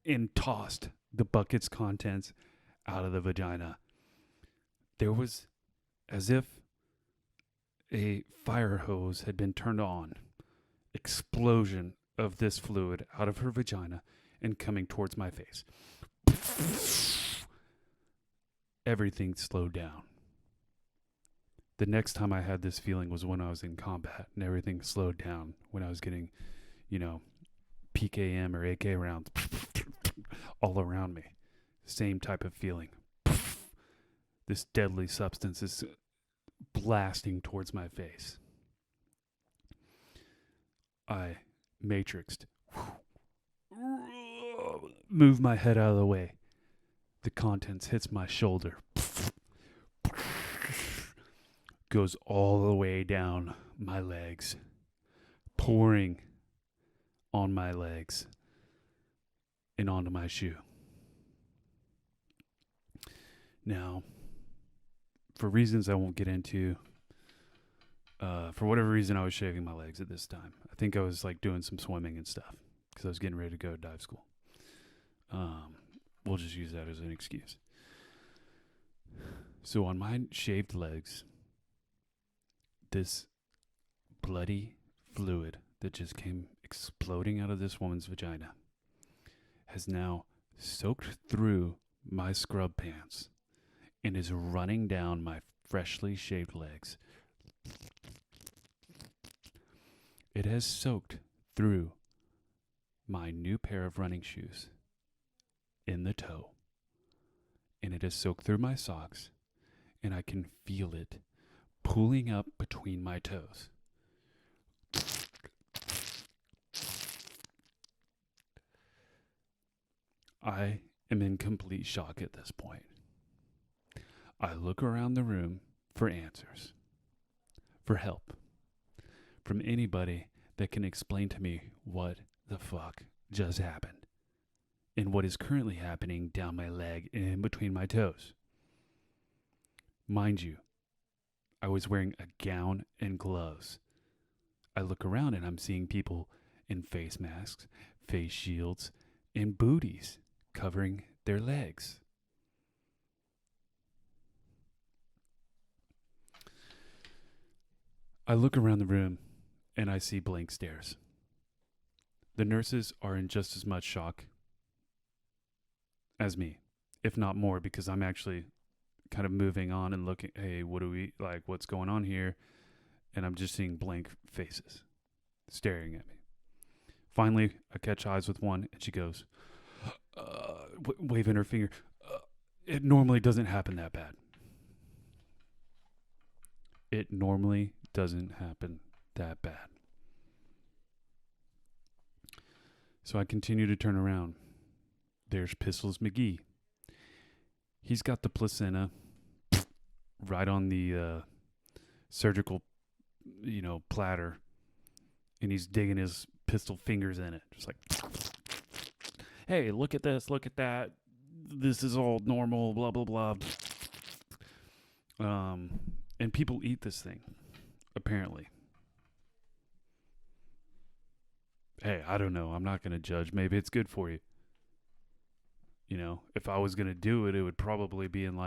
and tossed the bucket's contents out of the vagina. There was as if a fire hose had been turned on. Explosion of this fluid out of her vagina and coming towards my face. Everything slowed down. The next time I had this feeling was when I was in combat, and everything slowed down when I was getting, PKM or AK rounds all around me. Same type of feeling. This deadly substance is blasting towards my face. I matrixed. Move my head out of the way. The contents hits my shoulder. Goes all the way down my legs. Pouring on my legs and onto my shoe. Now, for reasons I won't get into, for whatever reason, I was shaving my legs at this time. I think I was like doing some swimming and stuff because I was getting ready to go to dive school. We'll just use that as an excuse. So on my shaved legs, this bloody fluid that just came exploding out of this woman's vagina has now soaked through my scrub pants and is running down my freshly shaved legs. It has soaked through my new pair of running shoes in the toe, and it has soaked through my socks, and I can feel it pooling up between my toes. I am in complete shock at this point. I look around the room for answers, for help, from anybody that can explain to me what the fuck just happened and what is currently happening down my leg and in between my toes. Mind you, I was wearing a gown and gloves. I look around and I'm seeing people in face masks, face shields, and booties covering their legs. I look around the room and I see blank stares. The nurses are in just as much shock as me, if not more, because I'm actually kind of moving on and looking, hey, what's going on here? And I'm just seeing blank faces staring at me. Finally, I catch eyes with one and she goes, waving her finger, it normally doesn't happen that bad. It normally doesn't happen that bad. So I continue to turn around. There's Pistols McGee. He's got the placenta right on the surgical, platter, and he's digging his pistol fingers in it. Just like, hey, look at this, look at that. This is all normal, blah, blah, blah. And people eat this thing, apparently. Hey, I don't know. I'm not going to judge. Maybe it's good for you. If I was going to do it, it would probably be in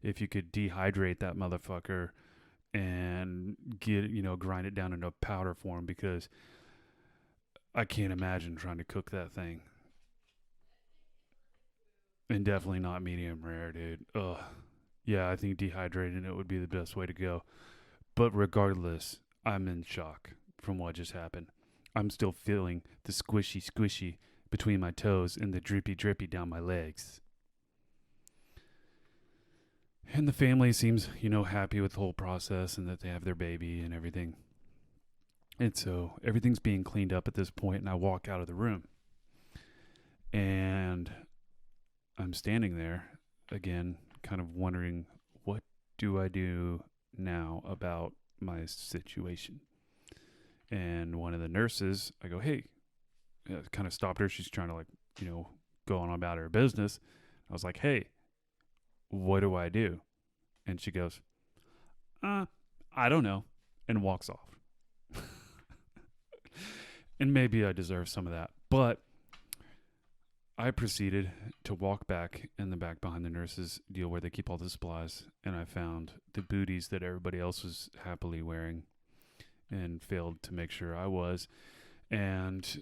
if you could dehydrate that motherfucker and grind it down into powder form, because I can't imagine trying to cook that thing. And definitely not medium rare, dude. Ugh. Yeah, I think dehydrating it would be the best way to go. But regardless, I'm in shock from what just happened. I'm still feeling the squishy between my toes and the drippy down my legs. And the family seems, happy with the whole process and that they have their baby and everything. And so everything's being cleaned up at this point, and I walk out of the room. And I'm standing there again, kind of wondering, what do I do now about my situation? And one of the nurses, I go, hey, kind of stopped her. She's trying to go on about her business. I was like, hey, what do I do? And she goes, I don't know, and walks off. And maybe I deserve some of that, but I proceeded to walk back in the back behind the nurses' deal where they keep all the supplies, and I found the booties that everybody else was happily wearing and failed to make sure I was. And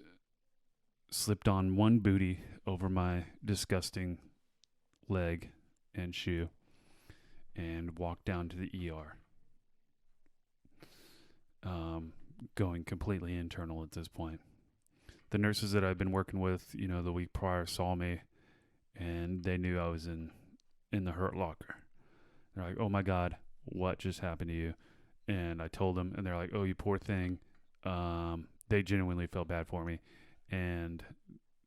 slipped on one booty over my disgusting leg and shoe, and walked down to the ER. Going completely internal at this point. The nurses that I've been working with, the week prior saw me, and they knew I was in the hurt locker. They're like, "Oh my God, what just happened to you?" And I told them, and they're like, "Oh, you poor thing." They genuinely felt bad for me, and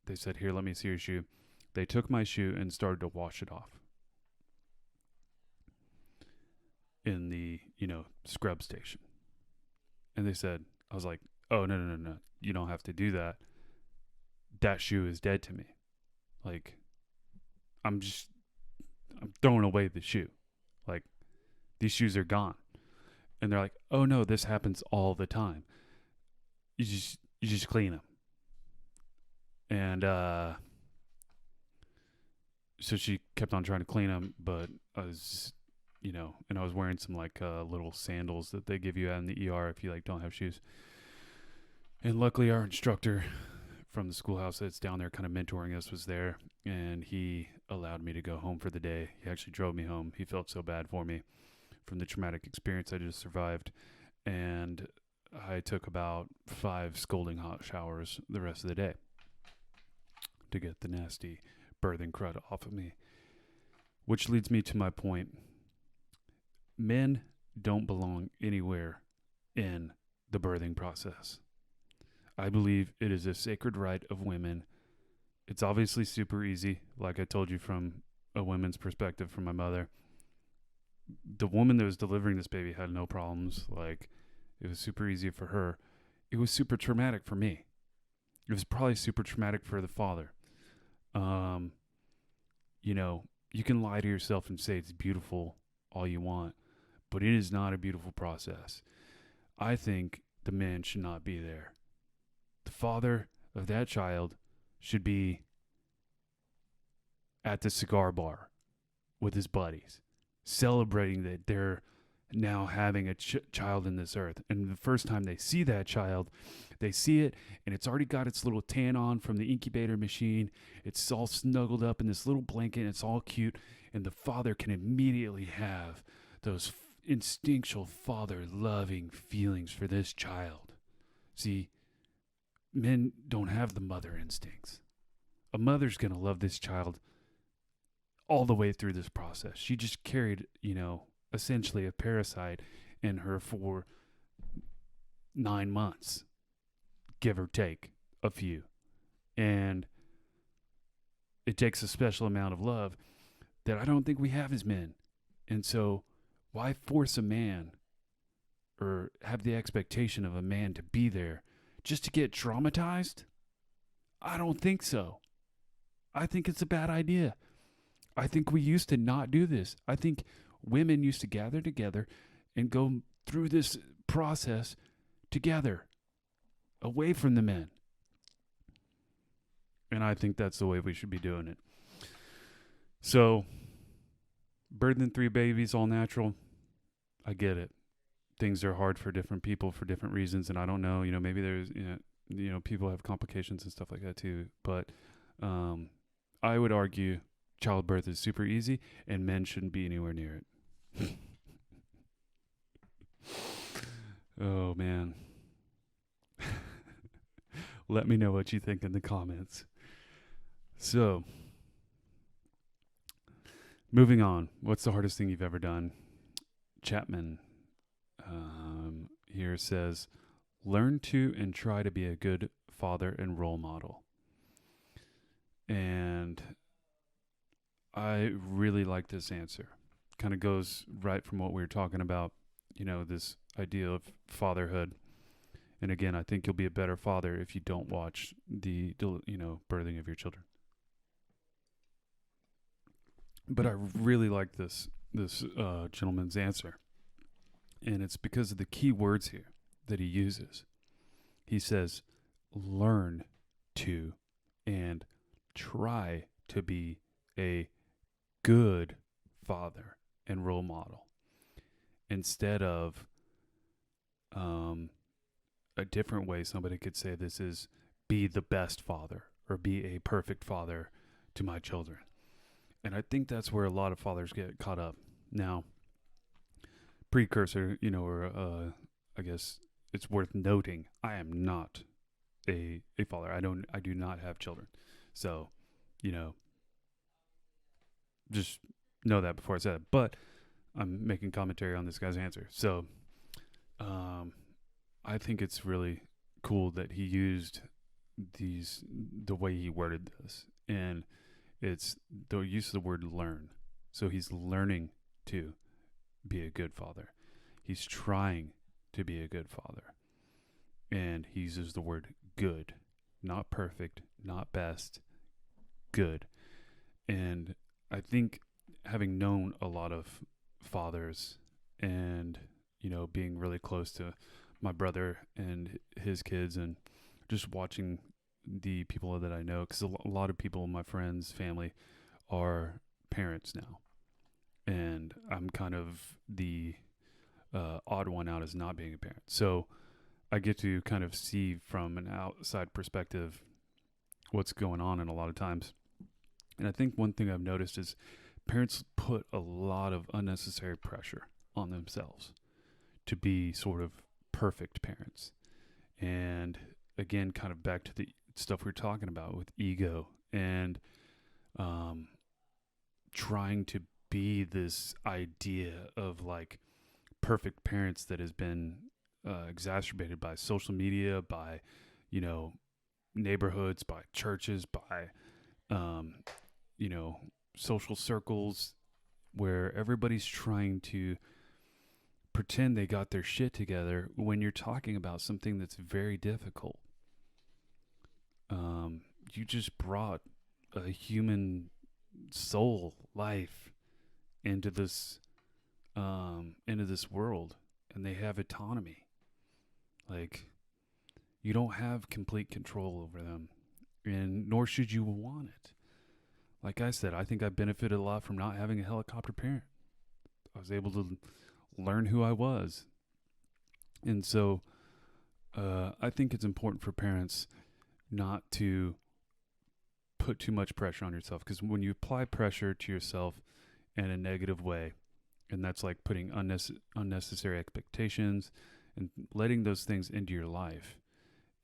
they said, "Here, let me see your shoe." They took my shoe and started to wash it off in the, scrub station. And they said, I was like, "Oh, no. You don't have to do that. That shoe is dead to me. Like, I'm throwing away the shoe. Like, these shoes are gone." And they're like, "Oh no, this happens all the time. You just clean them." And so she kept on trying to clean them, but I was, and I was wearing some like little sandals that they give you out in the ER if you don't have shoes. And luckily, our instructor from the schoolhouse that's down there kind of mentoring us was there, and he allowed me to go home for the day. He actually drove me home. He felt so bad for me from the traumatic experience I just survived. And I took about 5 scolding hot showers the rest of the day to get the nasty birthing crud off of me. Which leads me to my point. Men don't belong anywhere in the birthing process. I believe it is a sacred right of women. It's obviously super easy, like I told you from a woman's perspective from my mother. The woman that was delivering this baby had no problems. Like, it was super easy for her. It was super traumatic for me. It was probably super traumatic for the father. You can lie to yourself and say it's beautiful all you want, but it is not a beautiful process. I think the man should not be there. The father of that child should be at the cigar bar with his buddies, celebrating that they're now having a child in this earth. And the first time they see that child, they see it, and it's already got its little tan on from the incubator machine. It's all snuggled up in this little blanket, and it's all cute. And the father can immediately have those instinctual father-loving feelings for this child. See, men don't have the mother instincts. A mother's going to love this child all the way through this process. She just carried, essentially a parasite in her for 9 months, give or take a few. And it takes a special amount of love that I don't think we have as men. And so why force a man or have the expectation of a man to be there just to get traumatized? I don't think so. I think it's a bad idea. I think we used to not do this. I think women used to gather together and go through this process together, away from the men. And I think that's the way we should be doing it. So, birthing 3 babies, all natural, I get it. Things are hard for different people for different reasons, and I don't know, maybe there's, people have complications and stuff like that too. But I would argue childbirth is super easy, and men shouldn't be anywhere near it. Oh, man. Let me know what you think in the comments. So, moving on. What's the hardest thing you've ever done? Chapman here says, learn to and try to be a good father and role model. And I really like this answer. Kind of goes right from what we were talking about, this idea of fatherhood. And again, I think you'll be a better father if you don't watch the, birthing of your children. But I really like this gentleman's answer. And it's because of the key words here that he uses. He says, learn to and try to be a good father and role model, instead of a different way somebody could say this is be the best father or be a perfect father to my children. And I think that's where a lot of fathers get caught up. Now, precursor, or I guess it's worth noting, I am not a father. I do not have children. So, you know, just know that before I said it. But I'm making commentary on this guy's answer. So, I think it's really cool that he used the way he worded this, and it's the use of the word learn. So he's learning to be a good father. He's trying to be a good father. And he uses the word good, not perfect, not best, good. And I think having known a lot of fathers and, being really close to my brother and his kids, and just watching the people that I know, because a lot of people in my friends' family are parents now. And I'm kind of the odd one out as not being a parent. So I get to kind of see from an outside perspective what's going on in a lot of times. And I think one thing I've noticed is parents put a lot of unnecessary pressure on themselves to be sort of perfect parents. And again, kind of back to the stuff we were talking about with ego and trying to be this idea of like perfect parents that has been exacerbated by social media, by, neighborhoods, by churches, by, social circles, where everybody's trying to pretend they got their shit together when you're talking about something that's very difficult. You just brought a human soul, life into this world, and they have autonomy. Like, you don't have complete control over them, and nor should you want it. Like I said, I think I benefited a lot from not having a helicopter parent. I was able to learn who I was. And so I think it's important for parents not to put too much pressure on yourself, because when you apply pressure to yourself in a negative way, and that's like putting unnecessary expectations and letting those things into your life,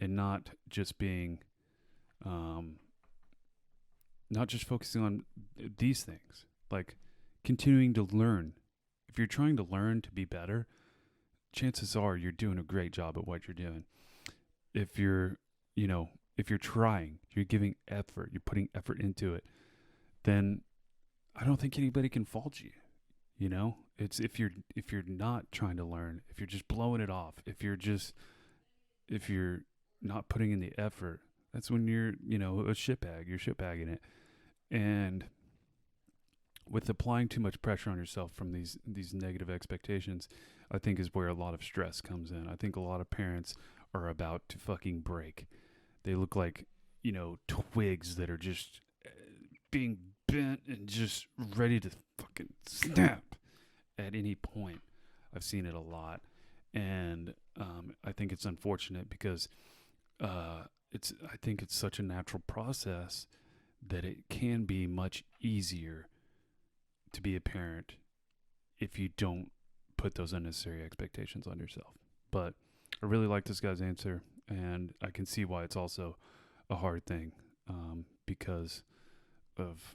and not just being not just focusing on these things, like continuing to learn. If you're trying to learn to be better, chances are you're doing a great job at what you're doing. If you're, if you're trying, you're giving effort, you're putting effort into it, then I don't think anybody can fault you. It's if you're not trying to learn, if you're just blowing it off, if you're not putting in the effort, that's when you're, a shitbag. You're shitbagging it. And with applying too much pressure on yourself from these negative expectations, I think is where a lot of stress comes in. I think a lot of parents are about to fucking break. They look like, twigs that are just being bent and just ready to fucking snap at any point. I've seen it a lot. And I think it's unfortunate because I think it's such a natural process that it can be much easier to be a parent if you don't put those unnecessary expectations on yourself. But I really like this guy's answer, and I can see why it's also a hard thing, because of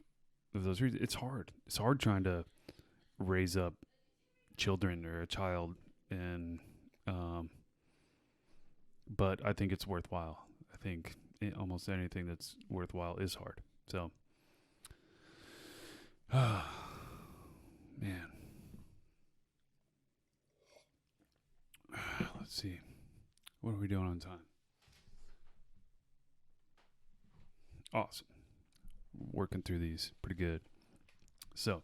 those reasons. It's hard. It's hard trying to raise up children or a child, and but I think it's worthwhile. I think almost anything that's worthwhile is hard. So, man. Let's see. What are we doing on time? Awesome. Working through these pretty good. So,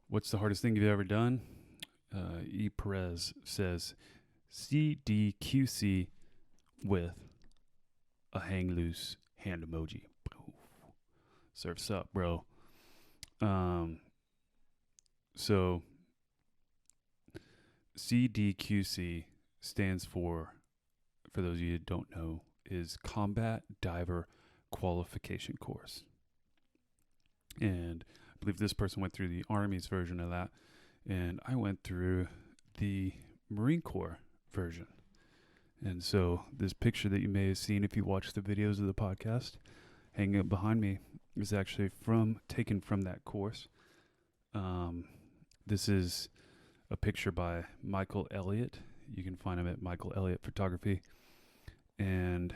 what's the hardest thing you've ever done? E. Perez says CDQC with a hang loose hand emoji. Surf's up, bro. So CDQC stands for those of you that don't know, is Combat Diver qualification course. And I believe this person went through the Army's version of that, and I went through the Marine Corps version. And so this picture that you may have seen if you watched the videos of the podcast hanging up behind me is actually taken from that course. This is a picture by Michael Elliott. You can find him at Michael Elliott Photography. And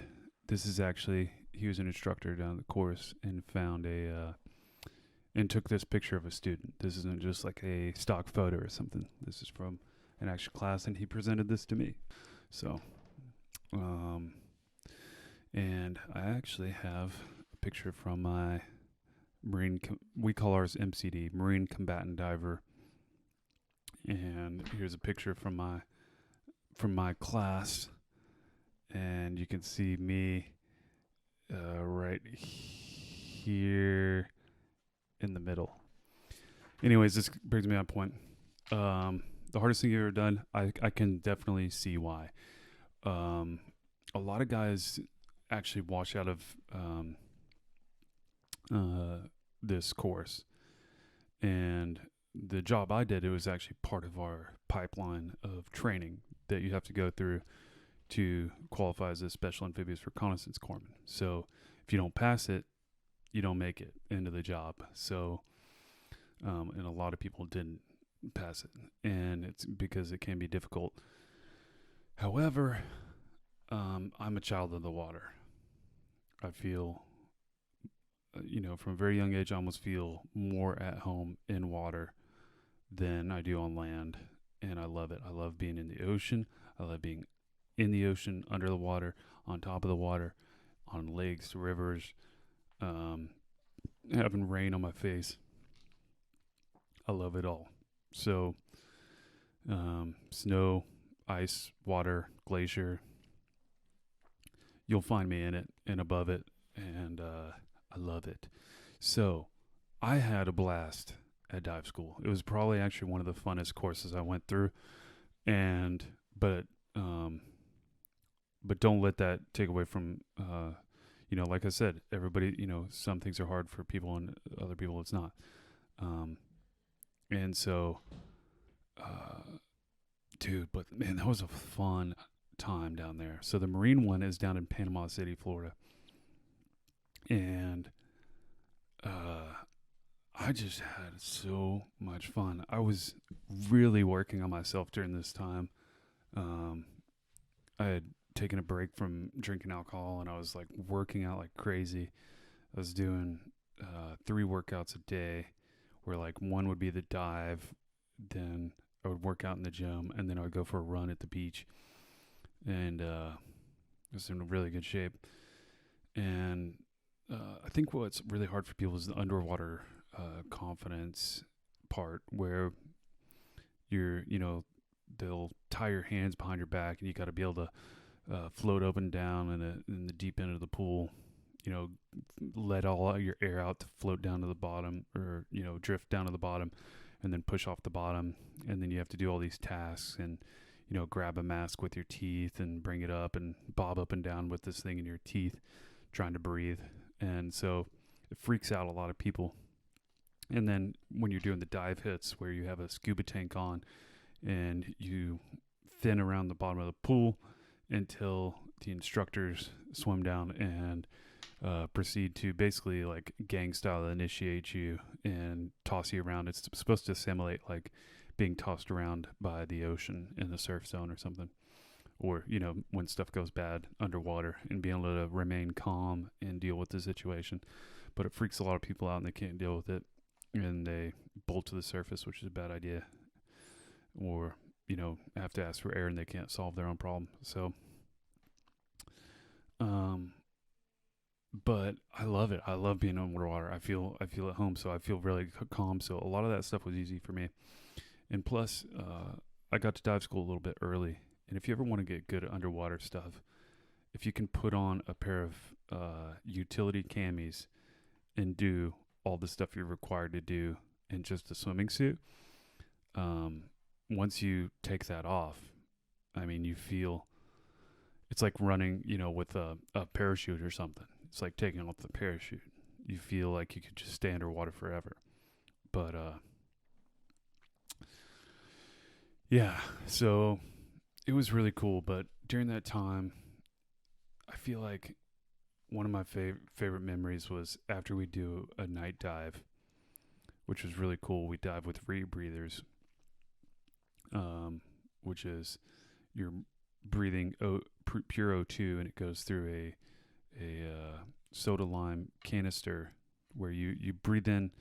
this is actually, he was an instructor down the course and found and took this picture of a student. This isn't just like a stock photo or something. This is from an actual class, and he presented this to me. So, and I actually have a picture from my we call ours MCD, Marine Combatant Diver. And here's a picture from my class, and you can see me right here in the middle. Anyways, this brings me on point. The hardest thing you've ever done, I can definitely see why. A lot of guys actually wash out of this course, and the job I did, it was actually part of our pipeline of training that you have to go through to qualify as a Special Amphibious Reconnaissance Corpsman. So if you don't pass it, you don't make it into the job. So, and a lot of people didn't pass it, and it's because it can be difficult. However, I'm a child of the water. I feel, from a very young age, I almost feel more at home in water than I do on land, and I love it. I love being in the ocean. I love being in the ocean, under the water, on top of the water, on lakes, rivers, having rain on my face. I love it all. So, snow, ice, water, glacier, you'll find me in it and above it, and I love it. So, I had a blast at dive school. It was probably actually one of the funnest courses I went through, but don't let that take away from, like I said, everybody, some things are hard for people and other people it's not. And so, dude, but man, that was a fun time down there. So the Marine one is down in Panama City, Florida. And, I just had so much fun. I was really working on myself during this time. I had taken a break from drinking alcohol, and I was like working out like crazy. I was doing 3 workouts a day, where like one would be the dive, then I would work out in the gym, and then I would go for a run at the beach. And I was in really good shape. And I think what's really hard for people is the underwater confidence part, where they'll tie your hands behind your back, and you got to be able to float up and down in the deep end of the pool. Let all your air out to float down to the bottom, or drift down to the bottom, and then push off the bottom. And then you have to do all these tasks, and grab a mask with your teeth and bring it up and bob up and down with this thing in your teeth, trying to breathe. And so it freaks out a lot of people. And then when you're doing the dive hits, where you have a scuba tank on and you thin around the bottom of the pool until the instructors swim down and proceed to basically like gang style initiate you and toss you around. It's supposed to simulate like being tossed around by the ocean in the surf zone or something, or when stuff goes bad underwater, and being able to remain calm and deal with the situation. But it freaks a lot of people out, and they can't deal with it, and they bolt to the surface, which is a bad idea, or have to ask for air, and they can't solve their own problem. So but I love it. I love being underwater. I feel at home, so I feel really calm. So a lot of that stuff was easy for me. And plus, I got to dive school a little bit early. And if you ever want to get good at underwater stuff, if you can put on a pair of utility camis and do all the stuff you're required to do in just a swimming suit, once you take that off, I mean, you feel it's like running, with a parachute or something. It's like taking off the parachute. You feel like you could just stay underwater forever. But yeah, so it was really cool. But during that time, I feel like one of my favorite memories was after we do a night dive, which was really cool. We dive with rebreathers, which is you're breathing pure O2, and it goes through a soda lime canister where you breathe in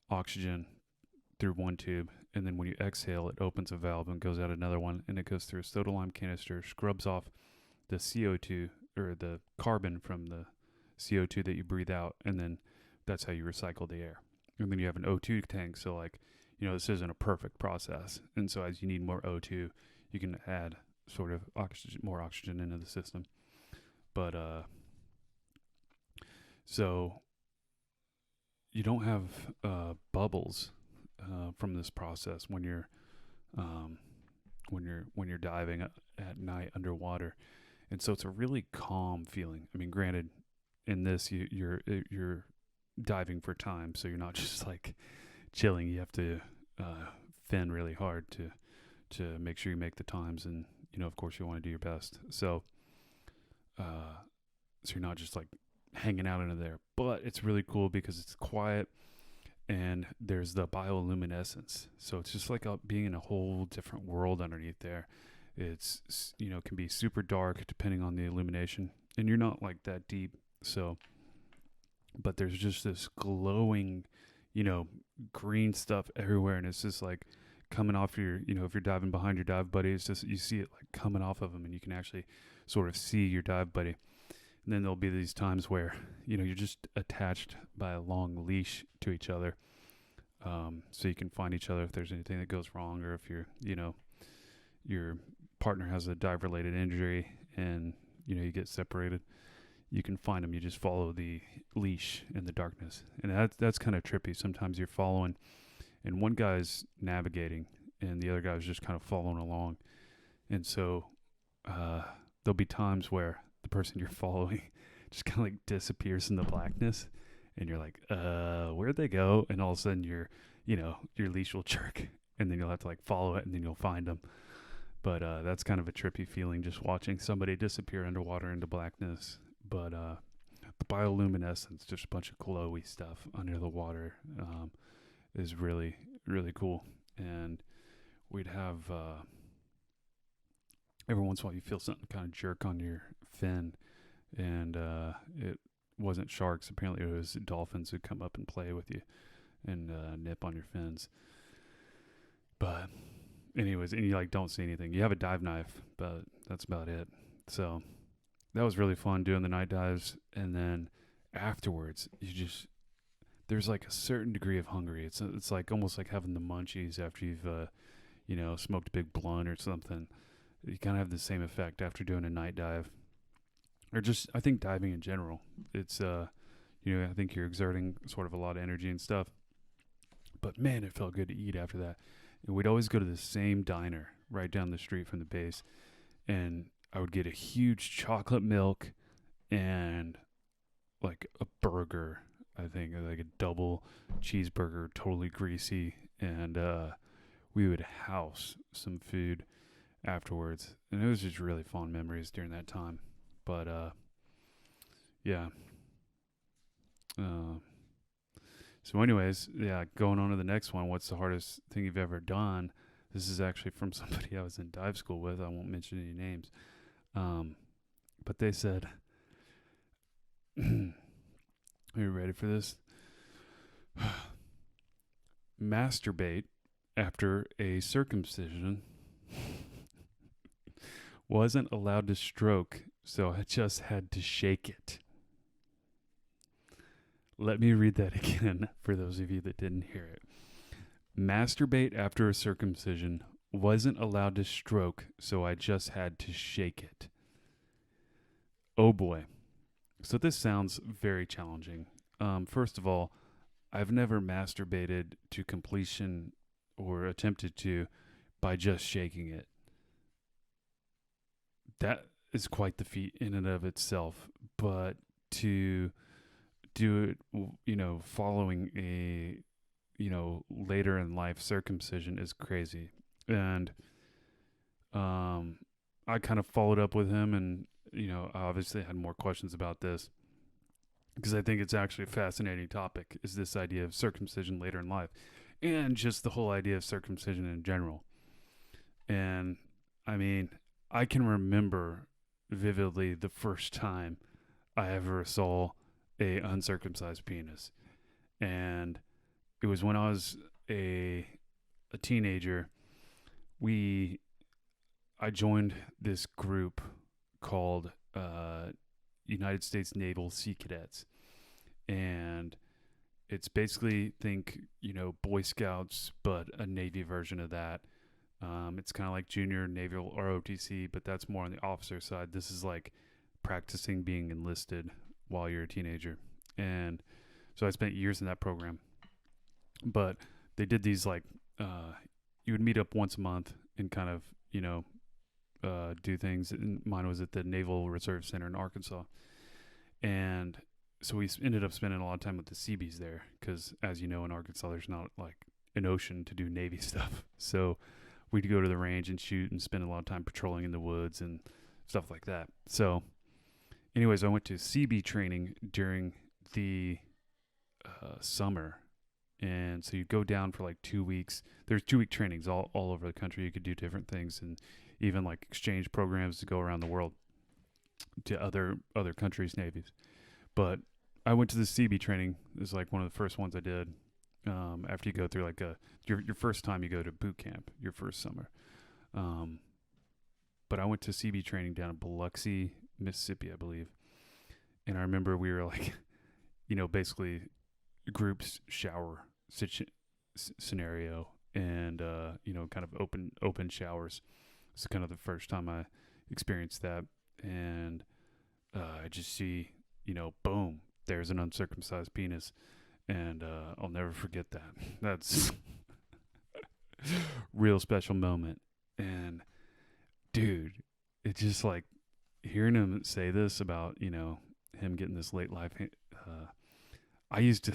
oxygen through one tube, and then when you exhale, it opens a valve and goes out another one, and it goes through a soda lime canister, scrubs off the CO2 or the carbon from the CO2 that you breathe out, and then that's how you recycle the air. And then you have an O2 tank, so like, this isn't a perfect process, and so as you need more O2, you can add sort of more oxygen into the system. But so you don't have bubbles from this process when you're diving at night underwater, and so it's a really calm feeling. I mean, granted, in this you're diving for time, so you're not just like chilling. You have to fin really hard to make sure you make the times, and of course you want to do your best. So you're not just like hanging out into there, but it's really cool because it's quiet and there's the bioluminescence. So it's just like being in a whole different world underneath there. It's can be super dark depending on the illumination, and you're not like that deep. So, but there's just this glowing, green stuff everywhere, and it's just like coming off your, if you're diving behind your dive buddy, it's just, you see it like coming off of them, and you can actually sort of see your dive buddy. And then there'll be these times where, you're just attached by a long leash to each other. So you can find each other if there's anything that goes wrong, or if your partner has a dive related injury and, you get separated, you can find them. You just follow the leash in the darkness. And that's kind of trippy. Sometimes you're following and one guy's navigating and the other guy's just kind of following along. And so there'll be times where the person you're following just kind of like disappears in the blackness, and you're like, where'd they go? And all of a sudden your leash will jerk, and then you'll have to like follow it, and then you'll find them. But that's kind of a trippy feeling, just watching somebody disappear underwater into blackness. But the bioluminescence, just a bunch of glowy stuff under the water, is really, really cool. And we'd have every once in a while you feel something kind of jerk on your fin, and it wasn't sharks. Apparently it was dolphins who'd come up and play with you and nip on your fins. But anyways, and you like don't see anything. You have a dive knife, but that's about it. So that was really fun doing the night dives. And then afterwards, there's like a certain degree of hungry. It's like almost like having the munchies after you've smoked a big blunt or something. You kind of have the same effect after doing a night dive, or just, I think, diving in general. It's I think you're exerting sort of a lot of energy and stuff, but man, it felt good to eat after that. And we'd always go to the same diner right down the street from the base, and I would get a huge chocolate milk and like a burger, I think, like a double cheeseburger, totally greasy, and we would house some food afterwards, and it was just really fond memories during that time. But yeah. So anyways, yeah, going on to the next one. What's the hardest thing you've ever done? This is actually from somebody I was in dive school with. I won't mention any names. But they said, are you ready for this? Masturbate after a circumcision. Wasn't allowed to stroke, so I just had to shake it. Let me read that again for those of you that didn't hear it. Masturbate after a circumcision. Wasn't allowed to stroke, so I just had to shake it. Oh boy. So this sounds very challenging. First of all, I've never masturbated to completion or attempted to by just shaking it. That is quite the feat in and of itself. But to do it, following a, later in life circumcision is crazy. And I kind of followed up with him, and I obviously had more questions about this because I think it's actually a fascinating topic, is this idea of circumcision later in life and just the whole idea of circumcision in general. And I mean, I can remember vividly the first time I ever saw a uncircumcised penis. And it was when I was a teenager. We I joined this group called United States Naval Sea Cadets, and it's basically, think, Boy Scouts, but a Navy version of that. It's kind of like junior naval ROTC, but that's more on the officer side. This is like practicing being enlisted while you're a teenager. And so I spent years in that program. But they did these like, you would meet up once a month and kind of, do things. And mine was at the Naval Reserve Center in Arkansas. And so we ended up spending a lot of time with the Seabees there because, as you know, in Arkansas, there's not like an ocean to do Navy stuff. So we'd go to the range and shoot and spend a lot of time patrolling in the woods and stuff like that. So anyways, I went to CB training during the summer. And so you go down for like 2 weeks. There's 2 week trainings all over the country. You could do different things, and even like exchange programs to go around the world to other countries' navies. But I went to the CB training. It was like one of the first ones I did. After you go through like your first time you go to boot camp, your first summer. But I went to CB training down in Biloxi, Mississippi, I believe. And I remember we were like, basically groups shower scenario, and kind of open showers. It's kind of the first time I experienced that, and I just see, boom, there's an uncircumcised penis, and I'll never forget that. That's real special moment. And dude, it's just like hearing him say this about him getting this late life. I used to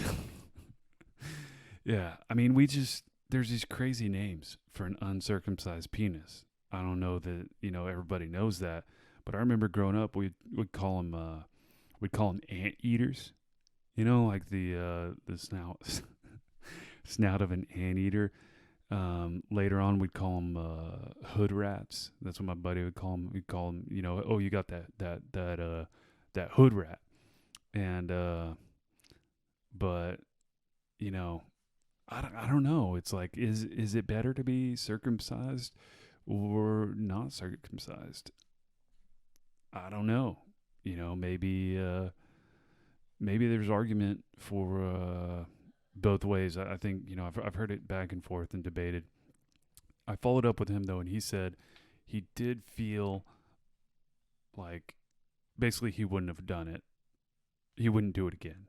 yeah, I mean, there's these crazy names for an uncircumcised penis. I don't know that everybody knows that, but I remember growing up, we'd call them ant eaters. Like the snout of an anteater. Later on, we'd call them hood rats. That's what my buddy would call them. We'd call them, oh, you got that hood rat. And but I don't know. It's like, is it better to be circumcised or not circumcised? I don't know. Maybe there's argument for both ways. I think I've heard it back and forth and debated. I followed up with him though, and he said he did feel like basically he wouldn't have done it. He wouldn't do it again,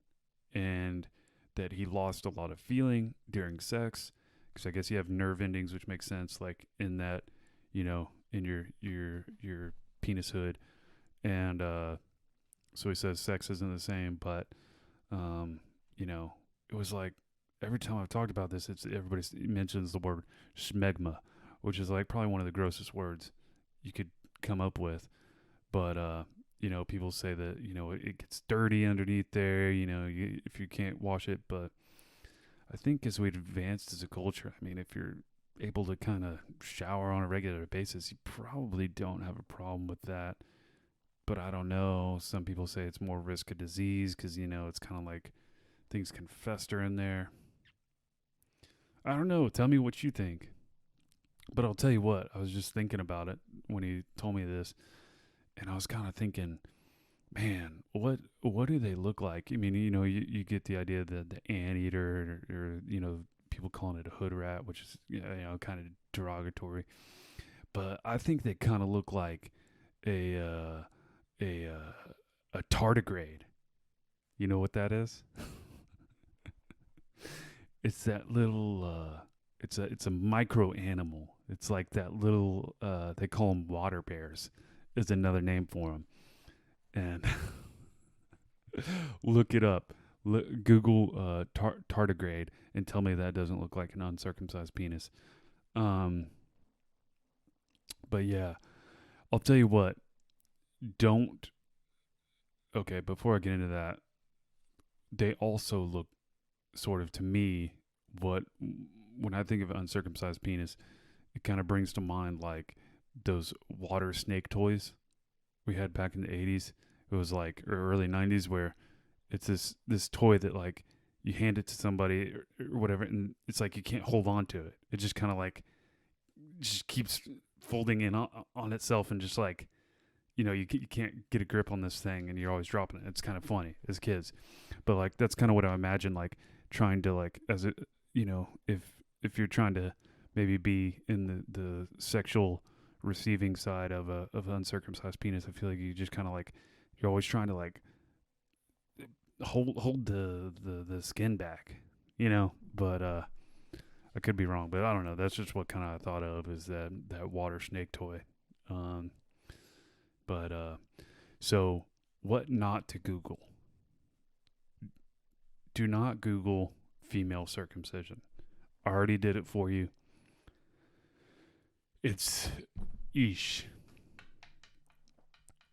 and that he lost a lot of feeling during sex, because I guess you have nerve endings, which makes sense, like in that, in your penis hood, and so he says sex isn't the same, but it was like every time I've talked about this, everybody mentions the word schmegma, which is like probably one of the grossest words you could come up with, but people say that it gets dirty underneath there, if you can't wash it. But I think as we've advanced as a culture, I mean, if you're able to kind of shower on a regular basis, you probably don't have a problem with that. But I don't know. Some people say it's more risk of disease because, it's kind of like things can fester in there. I don't know. Tell me what you think. But I'll tell you what, I was just thinking about it when he told me this, and I was kind of thinking, man, what do they look like? I mean, you get the idea that the anteater, or people calling it a hood rat, which is kind of derogatory. But I think they kind of look like a tardigrade. You know what that is? It's that little it's a micro animal. It's like that little they call them water bears is another name for them. And Look it up. Google tardigrade and tell me that doesn't look like an uncircumcised penis. Um, but yeah, I'll tell you what. Don't. Okay, before I get into that, they also look sort of to me what when I think of uncircumcised penis, it kind of brings to mind like those water snake toys we had back in the 80s. It was like or early 90s where it's this toy that like you hand it to somebody or whatever and it's like you can't hold on to it. It just kind of like just keeps folding in on itself and just like you can't get a grip on this thing and you're always dropping it. It's kind of funny as kids, but like that's kind of what I imagine like trying to like as it if you're trying to maybe be in the sexual receiving side of uncircumcised penis. I feel like you just kind of like you're always trying to like hold the skin back, but I could be wrong, but I don't know. That's just what kind of I thought of is that water snake toy. um but so what not to Google? Do not Google female circumcision. I already did it for you. It's eesh.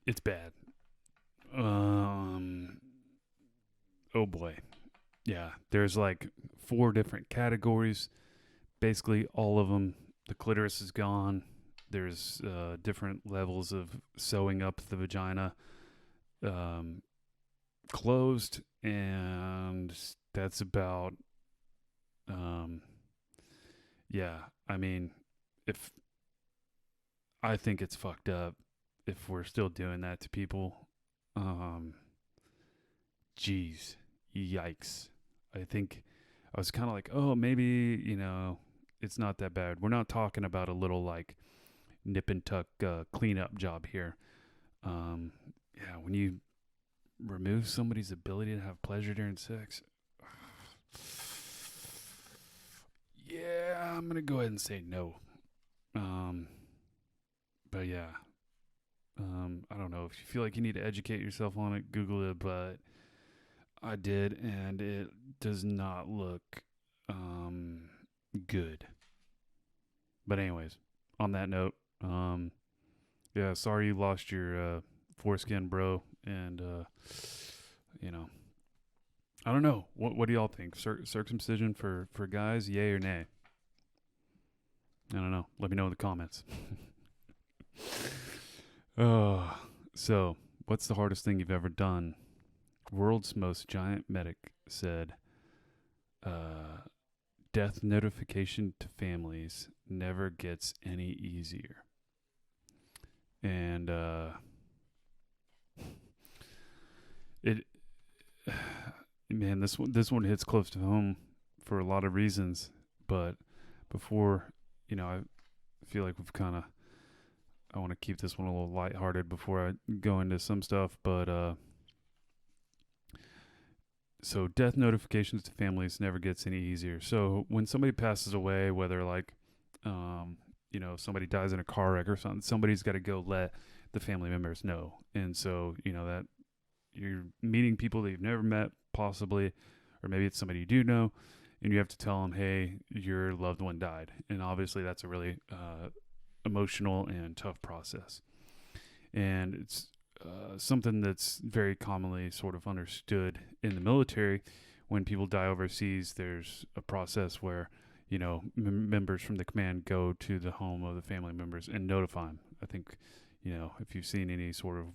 It's bad. Oh boy. Yeah, there's like 4 different categories. Basically all of them, the clitoris is gone. There's different levels of sewing up the vagina, closed, and that's about yeah, I mean, if I think it's fucked up if we're still doing that to people. Um, Geez, yikes. I think I was kind of like, oh, maybe, it's not that bad. We're not talking about a little like nip and tuck cleanup job here. Yeah, when you remove somebody's ability to have pleasure during sex, yeah, I'm going to go ahead and say no. But yeah, I don't know if you feel like you need to educate yourself on it, Google it, but I did, and it does not look good. But anyways, on that note, yeah, sorry you lost your foreskin, bro, and you know, I don't know. What do y'all think? Circumcision for guys, yay or nay? I don't know. Let me know in the comments. So what's the hardest thing you've ever done? World's most giant medic said, death notification to families never gets any easier. And it man, this one hits close to home for a lot of reasons. But before, I feel like I want to keep this one a little lighthearted before I go into some stuff. But so death notifications to families never gets any easier. So when somebody passes away, whether like, somebody dies in a car wreck or something, somebody's got to go let the family members know. And so, that you're meeting people that you've never met possibly, or maybe it's somebody you do know, and you have to tell them, hey, your loved one died. And obviously that's a really emotional and tough process. And it's something that's very commonly sort of understood in the military. When people die overseas, there's a process where, members from the command go to the home of the family members and notify them. I think, if you've seen any sort of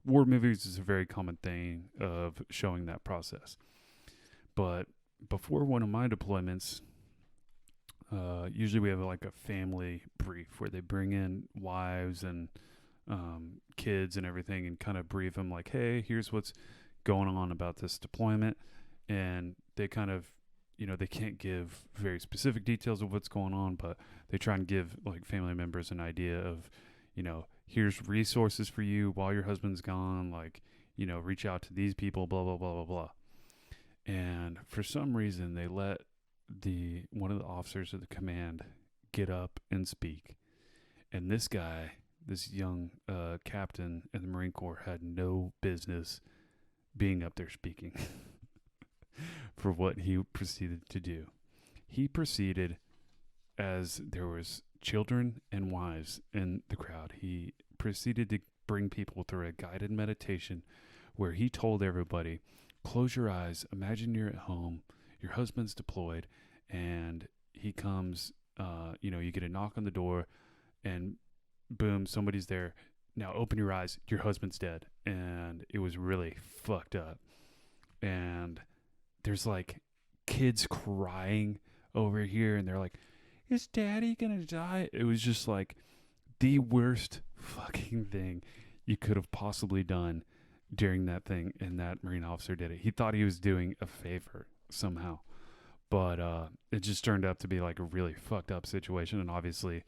war movies, it's a very common thing of showing that process. But before one of my deployments, usually we have like a family brief where they bring in wives and kids and everything and kind of brief them like, hey, here's what's going on about this deployment. And they kind of, they can't give very specific details of what's going on, but they try and give like family members an idea of, here's resources for you while your husband's gone, like, reach out to these people, blah, blah, blah, blah, blah. And for some reason, they let one of the officers of the command get up and speak. And this guy, this young captain in the Marine Corps, had no business being up there speaking for what he proceeded to do. He proceeded, as there was children and wives in the crowd, he proceeded to bring people through a guided meditation where he told everybody, close your eyes, imagine you're at home, your husband's deployed, and he comes, you get a knock on the door, and boom, somebody's there. Now open your eyes, your husband's dead. And it was really fucked up. And there's like kids crying over here, and they're like, is daddy gonna die? It was just like the worst fucking thing you could have possibly done during that thing, and that Marine officer did it. He thought he was doing a favor somehow, but it just turned out to be like a really fucked up situation. And obviously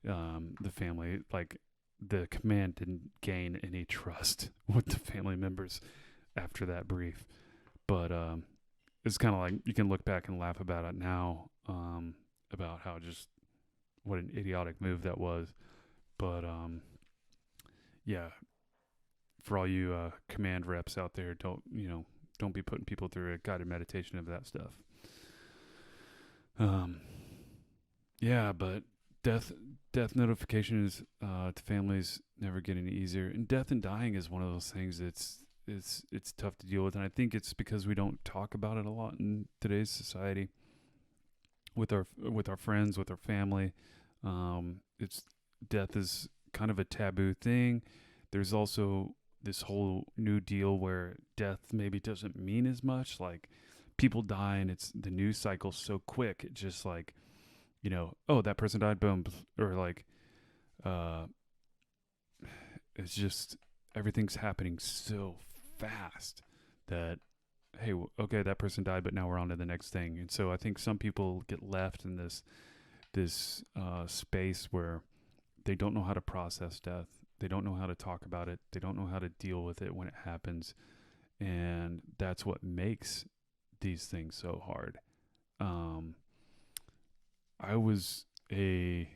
the family, like the command, didn't gain any trust with the family members after that brief. But it's kind of like you can look back and laugh about it now, about how just what an idiotic move that was. But yeah, for all you command reps out there, don't be putting people through a guided meditation of that stuff. Yeah, but death notifications to families never get any easier, and death and dying is one of those things it's tough to deal with, and I think it's because we don't talk about it a lot in today's society with our friends, with our family. It's death is kind of a taboo thing. There's also this whole new deal where death maybe doesn't mean as much. Like people die, and it's the news cycle's so quick. It just like, oh, that person died, boom, or like, it's just everything's happening so fast that, hey, okay, that person died, but now we're on to the next thing. And so I think some people get left in this space where they don't know how to process death. They don't know how to talk about it. They don't know how to deal with it when it happens. And that's what makes these things so hard. I was a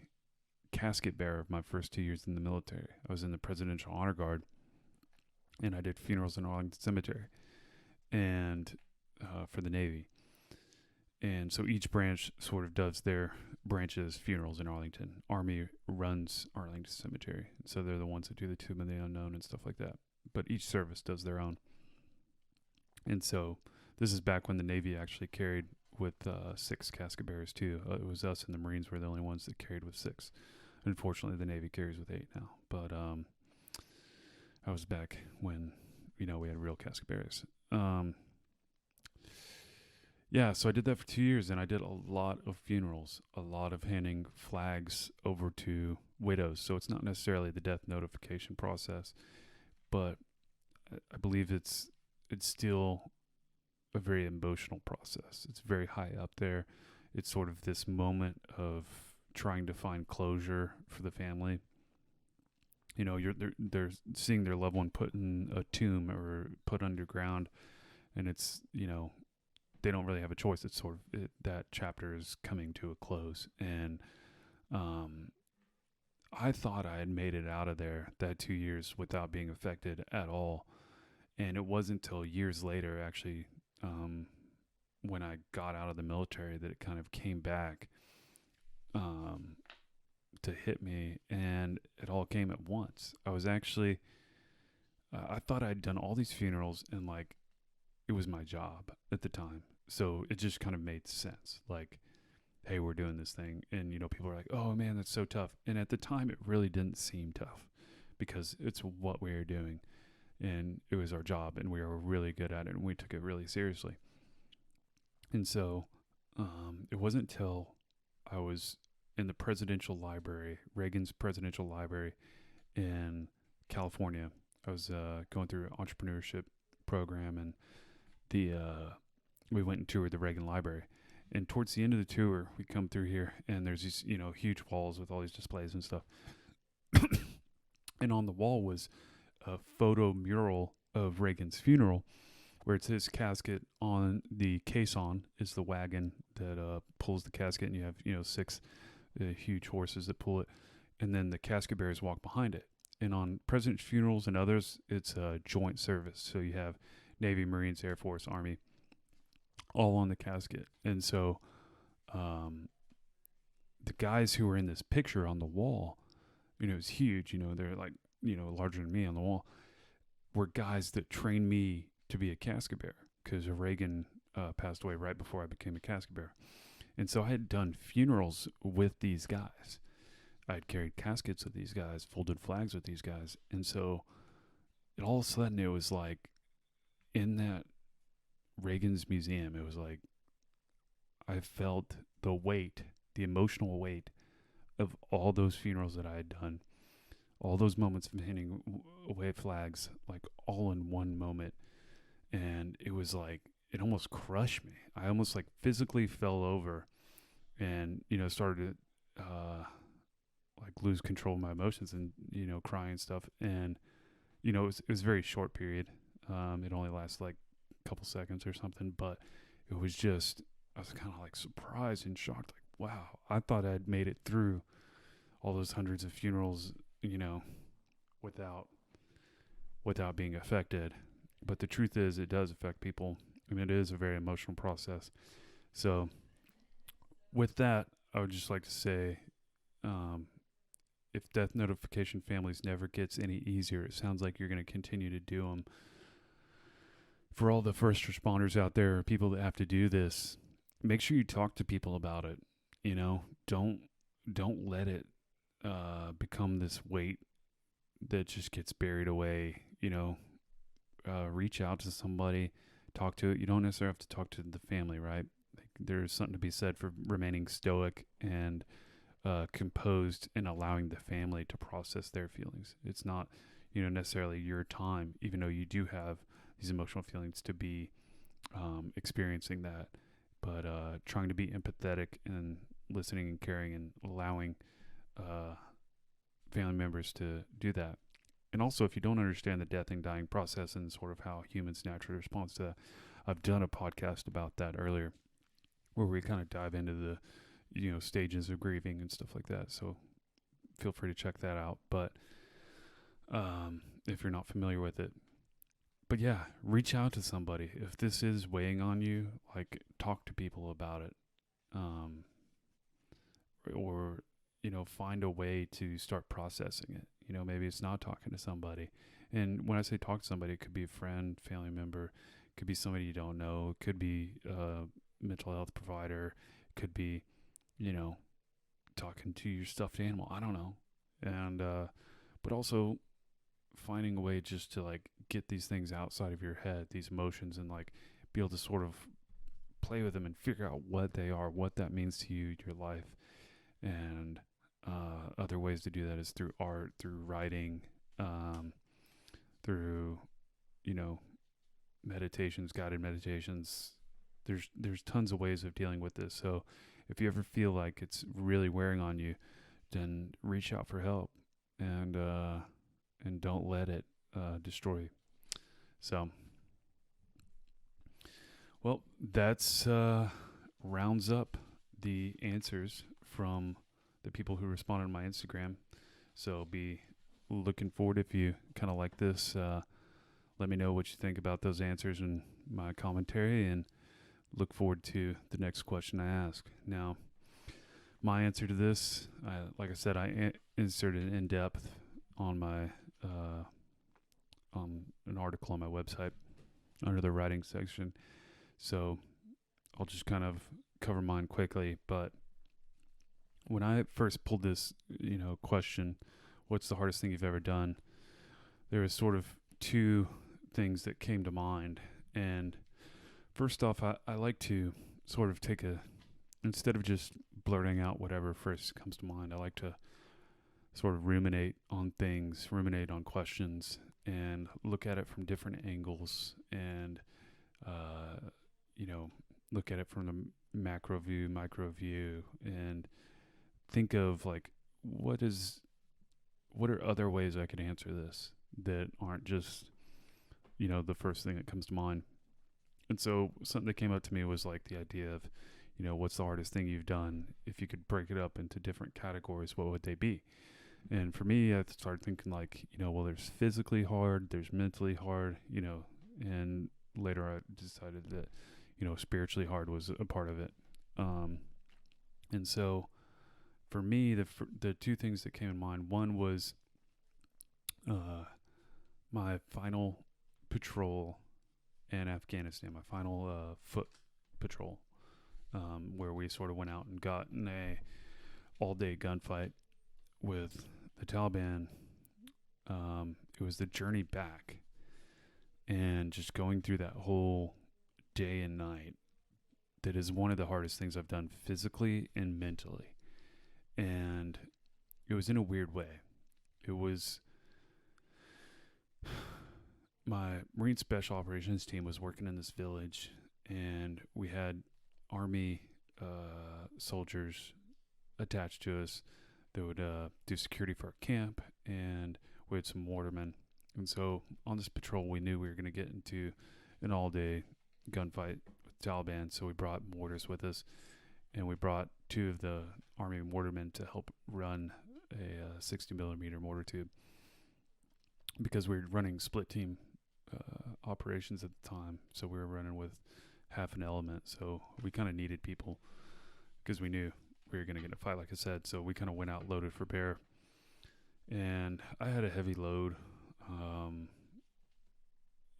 casket bearer my first 2 years in the military. I was in the Presidential Honor Guard, and I did funerals in Arlington Cemetery and for the Navy. And so each branch sort of does their branch's funerals in Arlington. Army runs Arlington Cemetery, so they're the ones that do the Tomb of the Unknown and stuff like that. But each service does their own. And so this is back when the Navy actually carried with 6 casket bearers too. It was us and the Marines were the only ones that carried with 6. Unfortunately, the Navy carries with 8 now. But I was back when we had real casket bearers. Yeah, so I did that for 2 years, and I did a lot of funerals, a lot of handing flags over to widows. So it's not necessarily the death notification process, but I believe it's still a very emotional process. It's very high up there. It's sort of this moment of trying to find closure for the family. They're seeing their loved one put in a tomb or put underground, and it's they don't really have a choice. It's sort of that chapter is coming to a close, and I thought I had made it out of there that 2 years without being affected at all, and it wasn't until years later, actually, when I got out of the military, that it kind of came back to hit me, and it all came at once. I was actually, I thought I'd done all these funerals, and like, it was my job at the time. So it just kind of made sense. Like, hey, we're doing this thing. And, people are like, oh man, that's so tough. And at the time, it really didn't seem tough because it's what we were doing. And it was our job, and we were really good at it, and we took it really seriously. And so it wasn't until I was in the presidential library, Reagan's presidential library in California. I was going through an entrepreneurship program, and we went and toured the Reagan Library. And towards the end of the tour, we come through here, and there's these, huge walls with all these displays and stuff. And on the wall was a photo mural of Reagan's funeral, where it's his casket. On the caisson is the wagon that pulls the casket, and you have 6 huge horses that pull it, and then the casket bearers walk behind it. And on president's funerals and others, it's a joint service. So you have Navy, Marines, Air Force, Army, all on the casket. And so um, the guys who were in this picture on the wall, it was huge, they're like, larger than me on the wall, were guys that trained me to be a casket bearer because Reagan passed away right before I became a casket bearer. And so I had done funerals with these guys. I had carried caskets with these guys, folded flags with these guys. And so all of a sudden it was like in that Reagan's museum, it was like I felt the weight, the emotional weight of all those funerals that I had done, all those moments of handing away flags, like all in one moment. And it was like, it almost crushed me. I almost like physically fell over and, started to like lose control of my emotions and, crying and stuff. And, it was a very short period. It only lasted like a couple seconds or something, but it was just, I was kind of like surprised and shocked. Like, wow, I thought I'd made it through all those hundreds of funerals, without being affected. But the truth is, it does affect people, and it is a very emotional process. So, with that, I would just like to say, if death notification families never gets any easier, it sounds like you're going to continue to do them. For all the first responders out there, people that have to do this, make sure you talk to people about it. Don't let it become this weight that just gets buried away. Reach out to somebody, talk to it. You don't necessarily have to talk to the family, right? There's something to be said for remaining stoic and composed and allowing the family to process their feelings. It's not, necessarily your time, even though you do have these emotional feelings to be experiencing that. But trying to be empathetic and listening and caring and allowing family members to do that. And also, if you don't understand the death and dying process and sort of how humans naturally respond to that, I've done a podcast about that earlier where we kind of dive into the, stages of grieving and stuff like that. So feel free to check that out. But if you're not familiar with it, but yeah, reach out to somebody. If this is weighing on you, like talk to people about it. Or, find a way to start processing it. Maybe it's not talking to somebody. And when I say talk to somebody, it could be a friend, family member, it could be somebody you don't know, it could be a mental health provider, it could be, talking to your stuffed animal. I don't know. And, but also finding a way just to like get these things outside of your head, these emotions, and like be able to sort of play with them and figure out what they are, what that means to you, your life. And other ways to do that is through art, through writing, through, meditations, guided meditations. There's tons of ways of dealing with this. So if you ever feel like it's really wearing on you, then reach out for help and don't let it destroy you. So, well, that's rounds up the answers from the people who responded on my Instagram. So be looking forward if you kind of like this. Let me know what you think about those answers and my commentary, and look forward to the next question I ask. Now, my answer to this, like I said, I inserted in depth on my on an article on my website under the writing section. So I'll just kind of cover mine quickly. But when I first pulled this, question, what's the hardest thing you've ever done? There was sort of two things that came to mind. And first off, I like to sort of instead of just blurting out whatever first comes to mind, I like to sort of ruminate on things, ruminate on questions, and look at it from different angles, and look at it from the macro view, micro view, and think of like what are other ways I could answer this that aren't just the first thing that comes to mind. And so something that came up to me was like the idea of what's the hardest thing you've done? If you could break it up into different categories, what would they be? And for me, I started thinking like, well, there's physically hard, there's mentally hard, and later I decided that, spiritually hard was a part of it. Um, and so for me, the two things that came in mind, one was uh, my final patrol in Afghanistan, my final foot patrol, where we sort of went out and got in a all-day gunfight with the Taliban. It was the journey back, and just going through that whole day and night. That is one of the hardest things I've done physically and mentally, and it was in a weird way. It was my Marine Special Operations team was working in this village, and we had Army soldiers attached to us that would do security for our camp, and we had some watermen. And so on this patrol, we knew we were going to get into an all-day gunfight with Taliban, so we brought mortars with us, and we brought two of the Army mortarmen to help run a 60 millimeter mortar tube, because we were running split team operations at the time. So we were running with half an element, so we kind of needed people because we knew we were going to get in a fight, like I said. So we kind of went out loaded for bear, and I had a heavy load.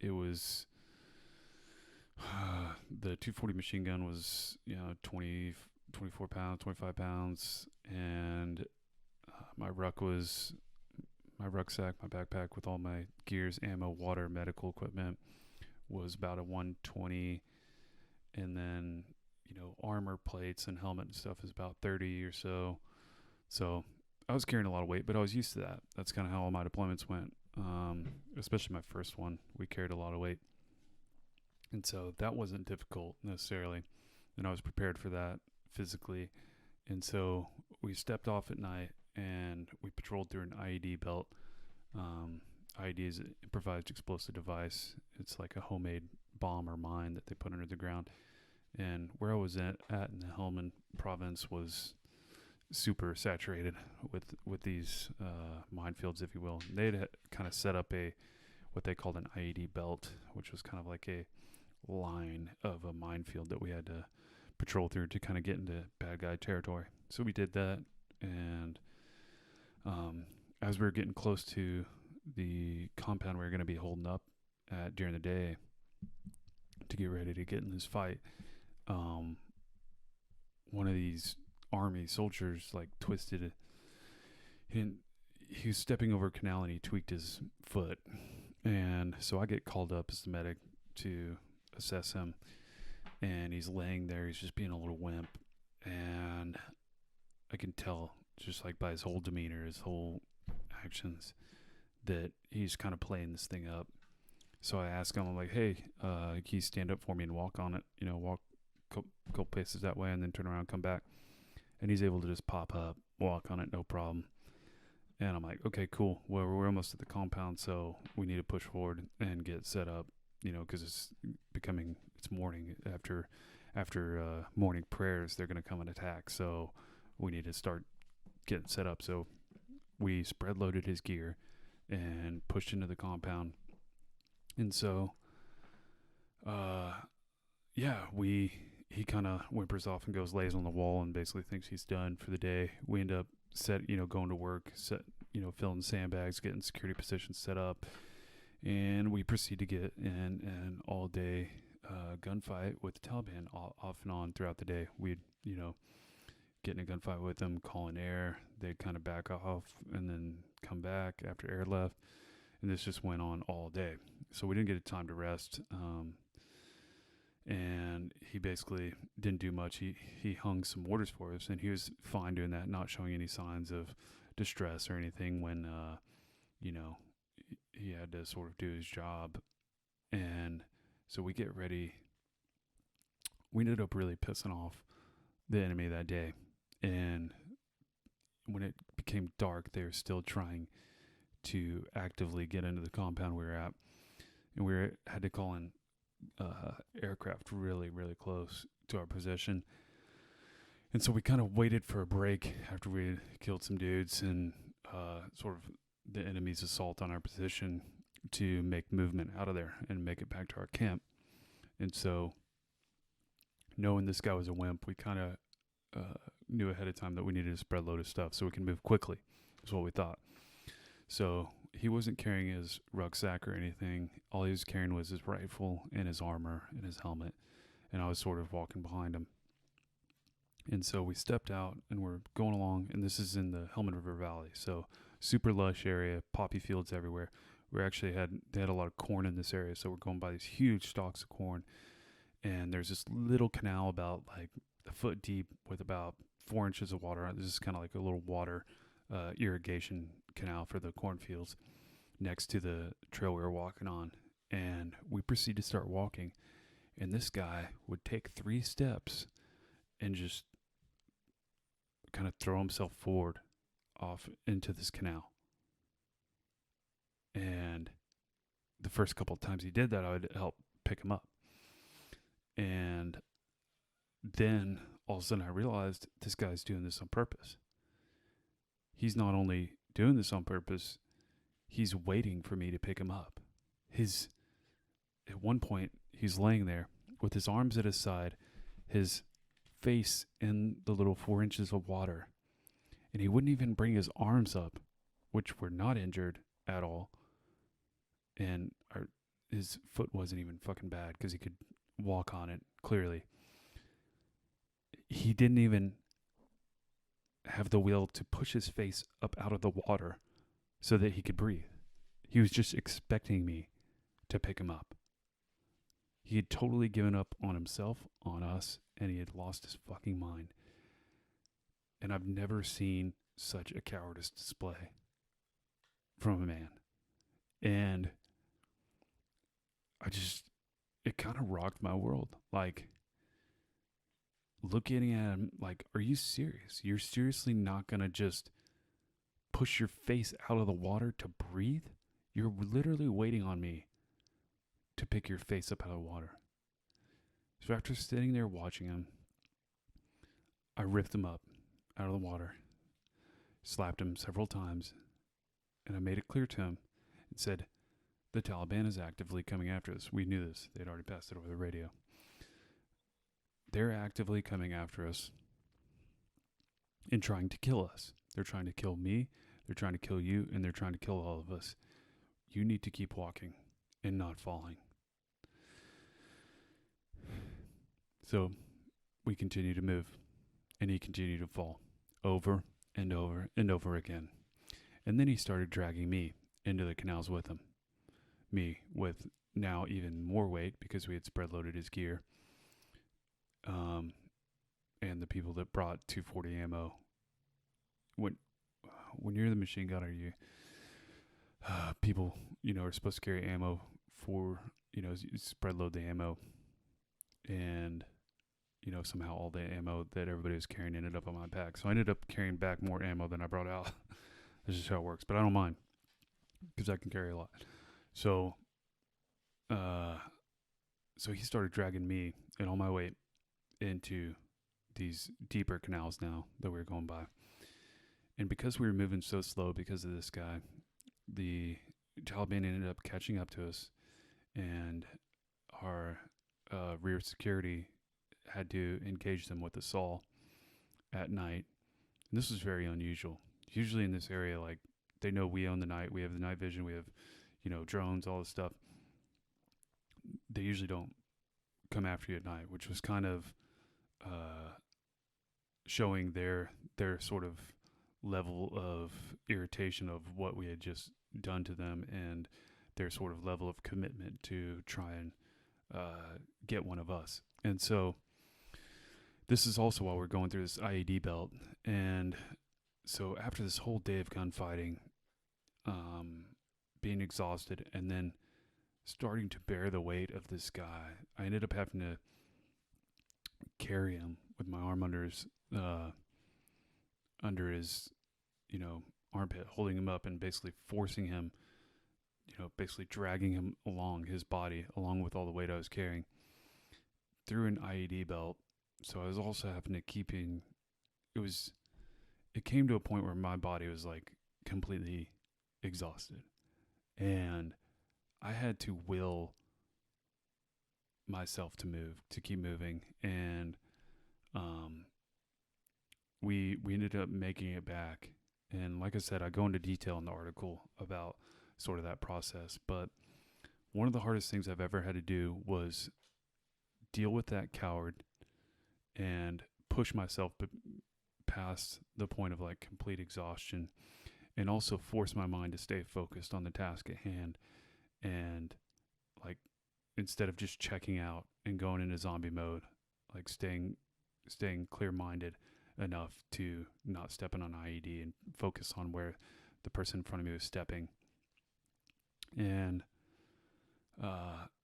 It was the 240 machine gun was 20, 24 pounds, 25 pounds, and my rucksack, my backpack with all my gears, ammo, water, medical equipment was about a 120, and then armor plates and helmet and stuff is about 30 or so. So I was carrying a lot of weight, but I was used to that. That's kind of how all my deployments went. Especially my first one, we carried a lot of weight, and so that wasn't difficult necessarily, and I was prepared for that physically. And so we stepped off at night and we patrolled through an IED belt. IED is an improvised explosive device. It's like a homemade bomb or mine that they put under the ground. And where I was at in the Helmand province was super saturated with these minefields, if you will. They had kind of set up what they called an IED belt, which was kind of like a line of a minefield that we had to patrol through to kind of get into bad guy territory. So we did that, and as we were getting close to the compound we were going to be holding up at during the day to get ready to get in this fight, one of these army soldiers twisted he was stepping over a canal and he tweaked his foot, and so I get called up as the medic to assess him, and he's laying there, he's just being a little wimp, and I can tell just by his whole demeanor, his whole actions, that he's kind of playing this thing up. So I ask him, I'm like, hey, can you stand up for me and walk on it, walk a couple paces that way and then turn around, come back. And he's able to just pop up, walk on it, no problem. And I'm like, okay, cool. Well, we're almost at the compound, so we need to push forward and get set up, because it's morning. After morning prayers, they're going to come and attack. So we need to start getting set up. So we spread loaded his gear and pushed into the compound. And so, he kind of whimpers off and lays on the wall and basically thinks he's done for the day. We end up going to work, filling sandbags, getting security positions set up, and we proceed to get in an all-day gunfight with the Taliban off and on throughout the day. We'd, get in a gunfight with them, call in air, they'd kind of back off and then come back after air left, and this just went on all day. So we didn't get a time to rest, and he basically didn't do much. He hung some mortars for us, and he was fine doing that, not showing any signs of distress or anything when, he had to sort of do his job. And so we get ready. We ended up really pissing off the enemy that day. And when it became dark, they were still trying to actively get into the compound we were at. And we had to call in aircraft really, really close to our position. And so we kind of waited for a break after we had killed some dudes and sort of the enemy's assault on our position to make movement out of there and make it back to our camp. And so, knowing this guy was a wimp, we kind of knew ahead of time that we needed a spread load of stuff so we can move quickly. That's what we thought. So he wasn't carrying his rucksack or anything. All he was carrying was his rifle and his armor and his helmet. And I was sort of walking behind him. And so we stepped out and we're going along. And this is in the Helmand River Valley. So super lush area, poppy fields everywhere. They had a lot of corn in this area. So we're going by these huge stalks of corn. And there's this little canal about like a foot deep with about 4 inches of water. This is kind of like a little water irrigation canal for the cornfields next to the trail we were walking on. And we proceed to start walking. And this guy would take 3 steps and just kind of throw himself forward off into this canal. And the first couple of times he did that, I would help pick him up. And then all of a sudden I realized this guy's doing this on purpose. He's not only doing this on purpose, he's waiting for me to pick him up. At one point, he's laying there with his arms at his side, his face in the little 4 inches of water. And he wouldn't even bring his arms up, which were not injured at all. And his foot wasn't even fucking bad because he could walk on it clearly. He didn't even have the will to push his face up out of the water so that he could breathe. He was just expecting me to pick him up. He had totally given up on himself, on us, and he had lost his fucking mind. And I've never seen such a cowardice display from a man. And it kind of rocked my world. Like, looking at him like, are you serious? You're seriously not going to just push your face out of the water to breathe? You're literally waiting on me to pick your face up out of the water. So after sitting there watching him, I ripped him up out of the water, slapped him several times, and I made it clear to him and said, the Taliban is actively coming after us. We knew this. They'd already passed it over the radio. They're actively coming after us and trying to kill us. They're trying to kill me, they're trying to kill you, and they're trying to kill all of us. You need to keep walking and not falling. So we continue to move, and he continued to fall over and over and over again. And then he started dragging me into the canals with him. Me with now even more weight because we had spread loaded his gear. And the people that brought 240 ammo. When you're the machine gunner, you people are supposed to carry ammo for you spread load the ammo, and somehow all the ammo that everybody was carrying ended up on my back. So I ended up carrying back more ammo than I brought out. That's just how it works. But I don't mind because I can carry a lot. So he started dragging me and all my weight into these deeper canals now that we were going by. And because we were moving so slow because of this guy, the Taliban ended up catching up to us, and our rear security had to engage them with a saw at night. And this was very unusual. Usually in this area, like, they know we own the night. We have the night vision. We have, drones, all this stuff. They usually don't come after you at night, which was kind of showing their sort of level of irritation of what we had just done to them, and their sort of level of commitment to try and get one of us. And so this is also while we're going through this IED belt. And so after this whole day of gunfighting, being exhausted, and then starting to bear the weight of this guy, I ended up having to carry him with my arm under his armpit, holding him up and basically forcing him, basically dragging him along his body, along with all the weight I was carrying, through an IED belt. So I was also having to it came to a point where my body was like completely exhausted, and I had to will myself to keep moving. And um, we ended up making it back. And like I said, I go into detail in the article about sort of that process. But one of the hardest things I've ever had to do was deal with that coward and push myself past the point of like complete exhaustion, and also force my mind to stay focused on the task at hand. And like, instead of just checking out and going into zombie mode, like staying clear minded enough to not step in on IED and focus on where the person in front of me was stepping. And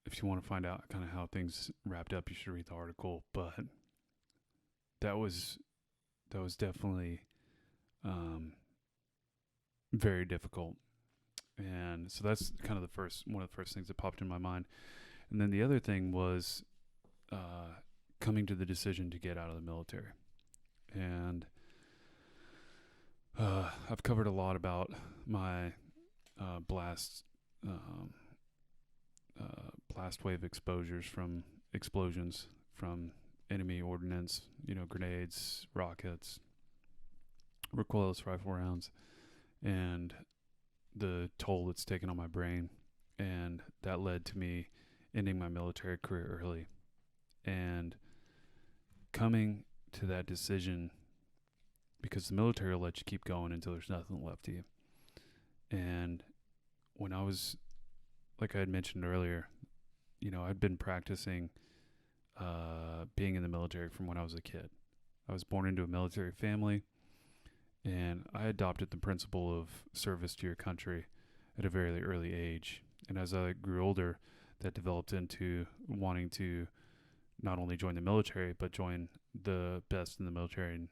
if you want to find out kind of how things wrapped up, you should read the article. But that was definitely very difficult. And so that's kind of one of the first things that popped in my mind. And then the other thing was coming to the decision to get out of the military. And I've covered a lot about my blast wave exposures from explosions from enemy ordnance, grenades, rockets, recoilless rifle rounds, and the toll it's taken on my brain. And that led to me ending my military career early. And coming to that decision, because the military will let you keep going until there's nothing left of you. And when I was, like I had mentioned earlier, I'd been practicing being in the military from when I was a kid. I was born into a military family, and I adopted the principle of service to your country at a very early age. And as I grew older, that developed into wanting to not only join the military, but join the best in the military and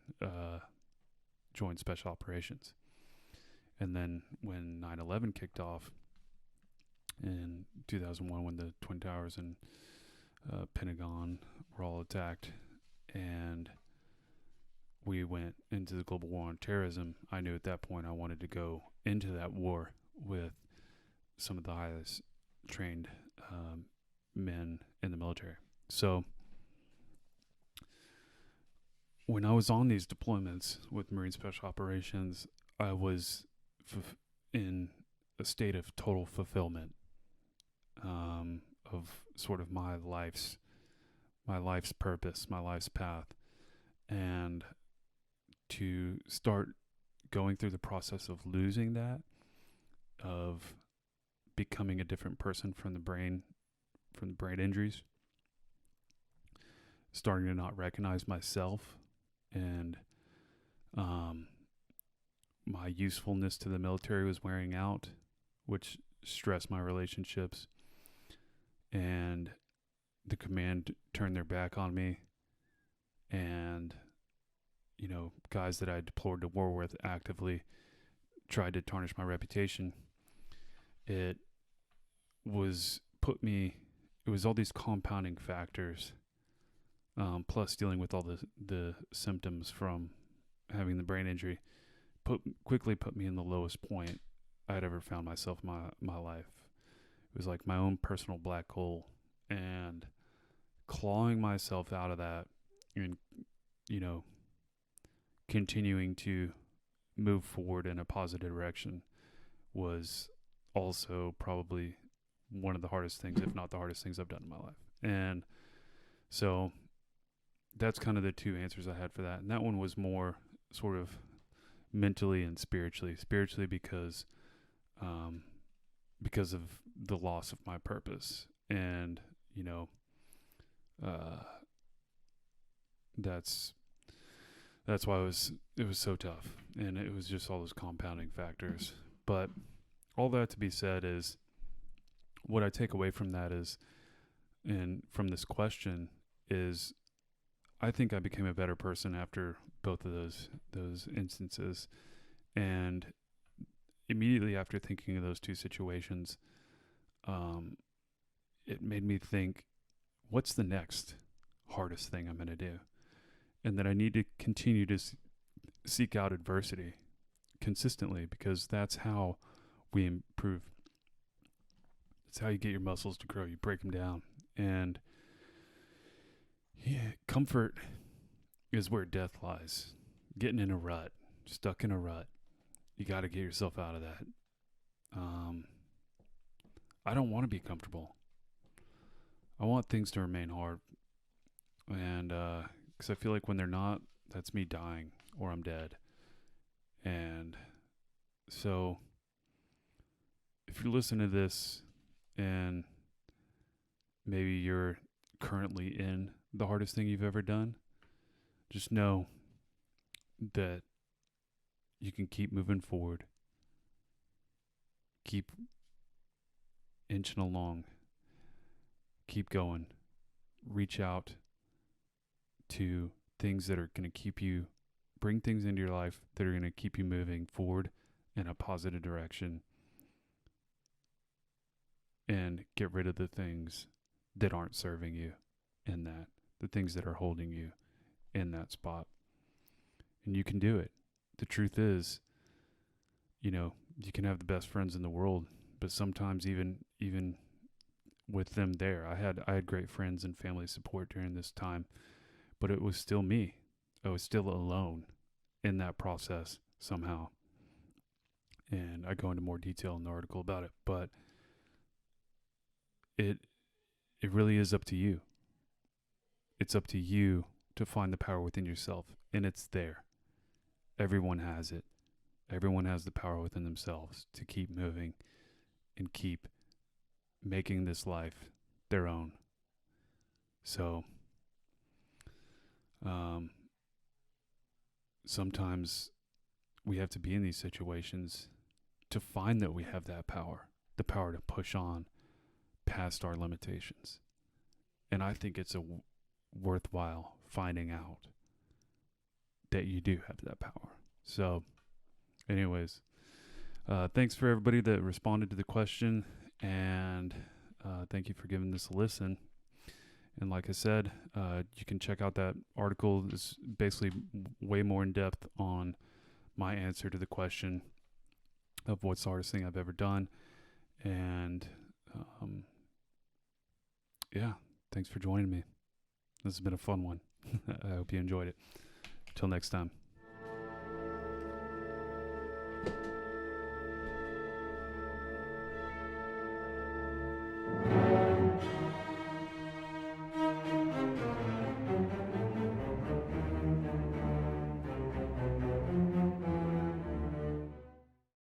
join special operations. And then when 9/11 kicked off in 2001, when the Twin Towers and Pentagon were all attacked, and we went into the global war on terrorism, I knew at that point I wanted to go into that war with some of the highest trained men in the military. So when I was on these deployments with Marine Special Operations, I was in a state of total fulfillment of sort of my life's purpose, my life's path. And to start going through the process of losing that, of becoming a different person from the brain injuries, starting to not recognize myself, and my usefulness to the military was wearing out, which stressed my relationships. And the command turned their back on me, and guys that I deployed to war with actively tried to tarnish my reputation. It was all these compounding factors, plus dealing with all the symptoms from having the brain injury, quickly put me in the lowest point I'd ever found myself in my life. It was like my own personal black hole, and clawing myself out of that and continuing to move forward in a positive direction was also probably one of the hardest things, if not the hardest things I've done in my life. And so that's kind of the two answers I had for that. And that one was more sort of mentally and spiritually. Spiritually because of the loss of my purpose. And, that's why it was so tough. And it was just all those compounding factors. But all that to be said is, what I take away from that is, and from this question is, I think I became a better person after both of those instances. And immediately after thinking of those two situations, it made me think, what's the next hardest thing I'm going to do? And that I need to continue to seek out adversity consistently, because that's how we improve. It's how you get your muscles to grow. You break them down. And Yeah, comfort is where death lies. Getting in a rut, stuck in a rut. You got to get yourself out of that. Um, I don't want to be comfortable. I want things to remain hard, and because I feel like when they're not, that's me dying or I'm dead. And so, if you're listening to this and maybe you're currently in the hardest thing you've ever done, just know that you can keep moving forward, keep inching along, keep going, reach out to things that are going to keep you, bring things into your life that are going to keep you moving forward in a positive direction, and get rid of the things that aren't serving you in that, the things that are holding you in that spot. And you can do it. The truth is, you can have the best friends in the world, but sometimes even with them there, I had great friends and family support during this time, but it was still me. I was still alone in that process somehow. And I go into more detail in the article about it, but it it really is up to you. It's up to you to find the power within yourself, and it's there. Everyone has it. Everyone has the power within themselves to keep moving and keep making this life their own. So, um, sometimes we have to be in these situations to find that we have that power, the power to push on past our limitations. And I think it's worthwhile finding out that you do have that power. So, anyways, thanks for everybody that responded to the question, and thank you for giving this a listen. And like I said, you can check out that article. It's basically way more in depth on my answer to the question of what's the hardest thing I've ever done. And yeah, thanks for joining me. This has been a fun one. I hope you enjoyed it. Till next time.